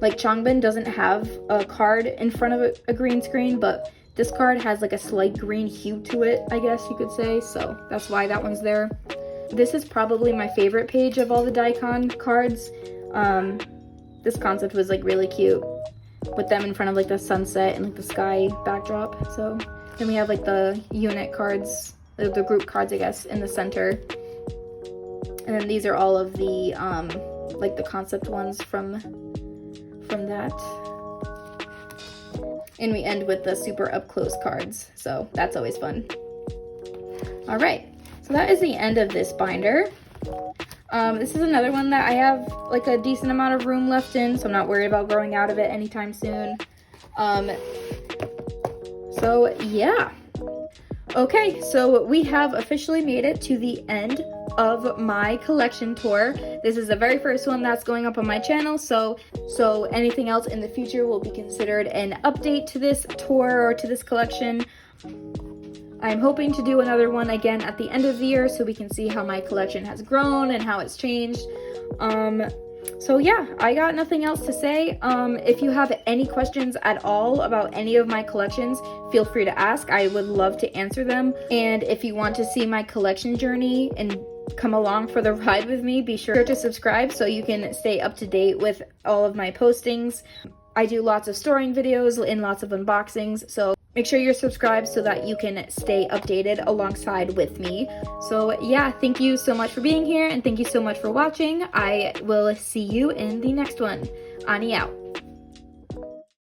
Like Changbin doesn't have a card in front of a green screen, but this card has like a slight green hue to it, I guess you could say, so that's why that one's there. This is probably my favorite page of all the Daikon cards. This concept was like really cute with them in front of like the sunset and like the sky backdrop. So then we have like the unit cards, the group cards, I guess, in the center. And then these are all of the like the concept ones from that. And we end with the super up close cards, so that's always fun. All right, so that is the end of this binder. This is another one that I have like a decent amount of room left in, so I'm not worried about growing out of it anytime soon. So yeah. Okay, so we have officially made it to the end of my collection tour. This is the very first one that's going up on my channel, so anything else in the future will be considered an update to this tour or to this collection. I'm hoping to do another one again at the end of the year so we can see how my collection has grown and how it's changed. So yeah, I got nothing else to say. If you have any questions at all about any of my collections, feel free to ask. I would love to answer them. And if you want to see my collection journey and come along for the ride with me, be sure to subscribe so you can stay up to date with all of my postings. I do lots of storing videos and lots of unboxings, so make sure you're subscribed so that you can stay updated alongside with me. So yeah, thank you so much for being here, and thank you so much for watching. I will see you in the next one. Ani out.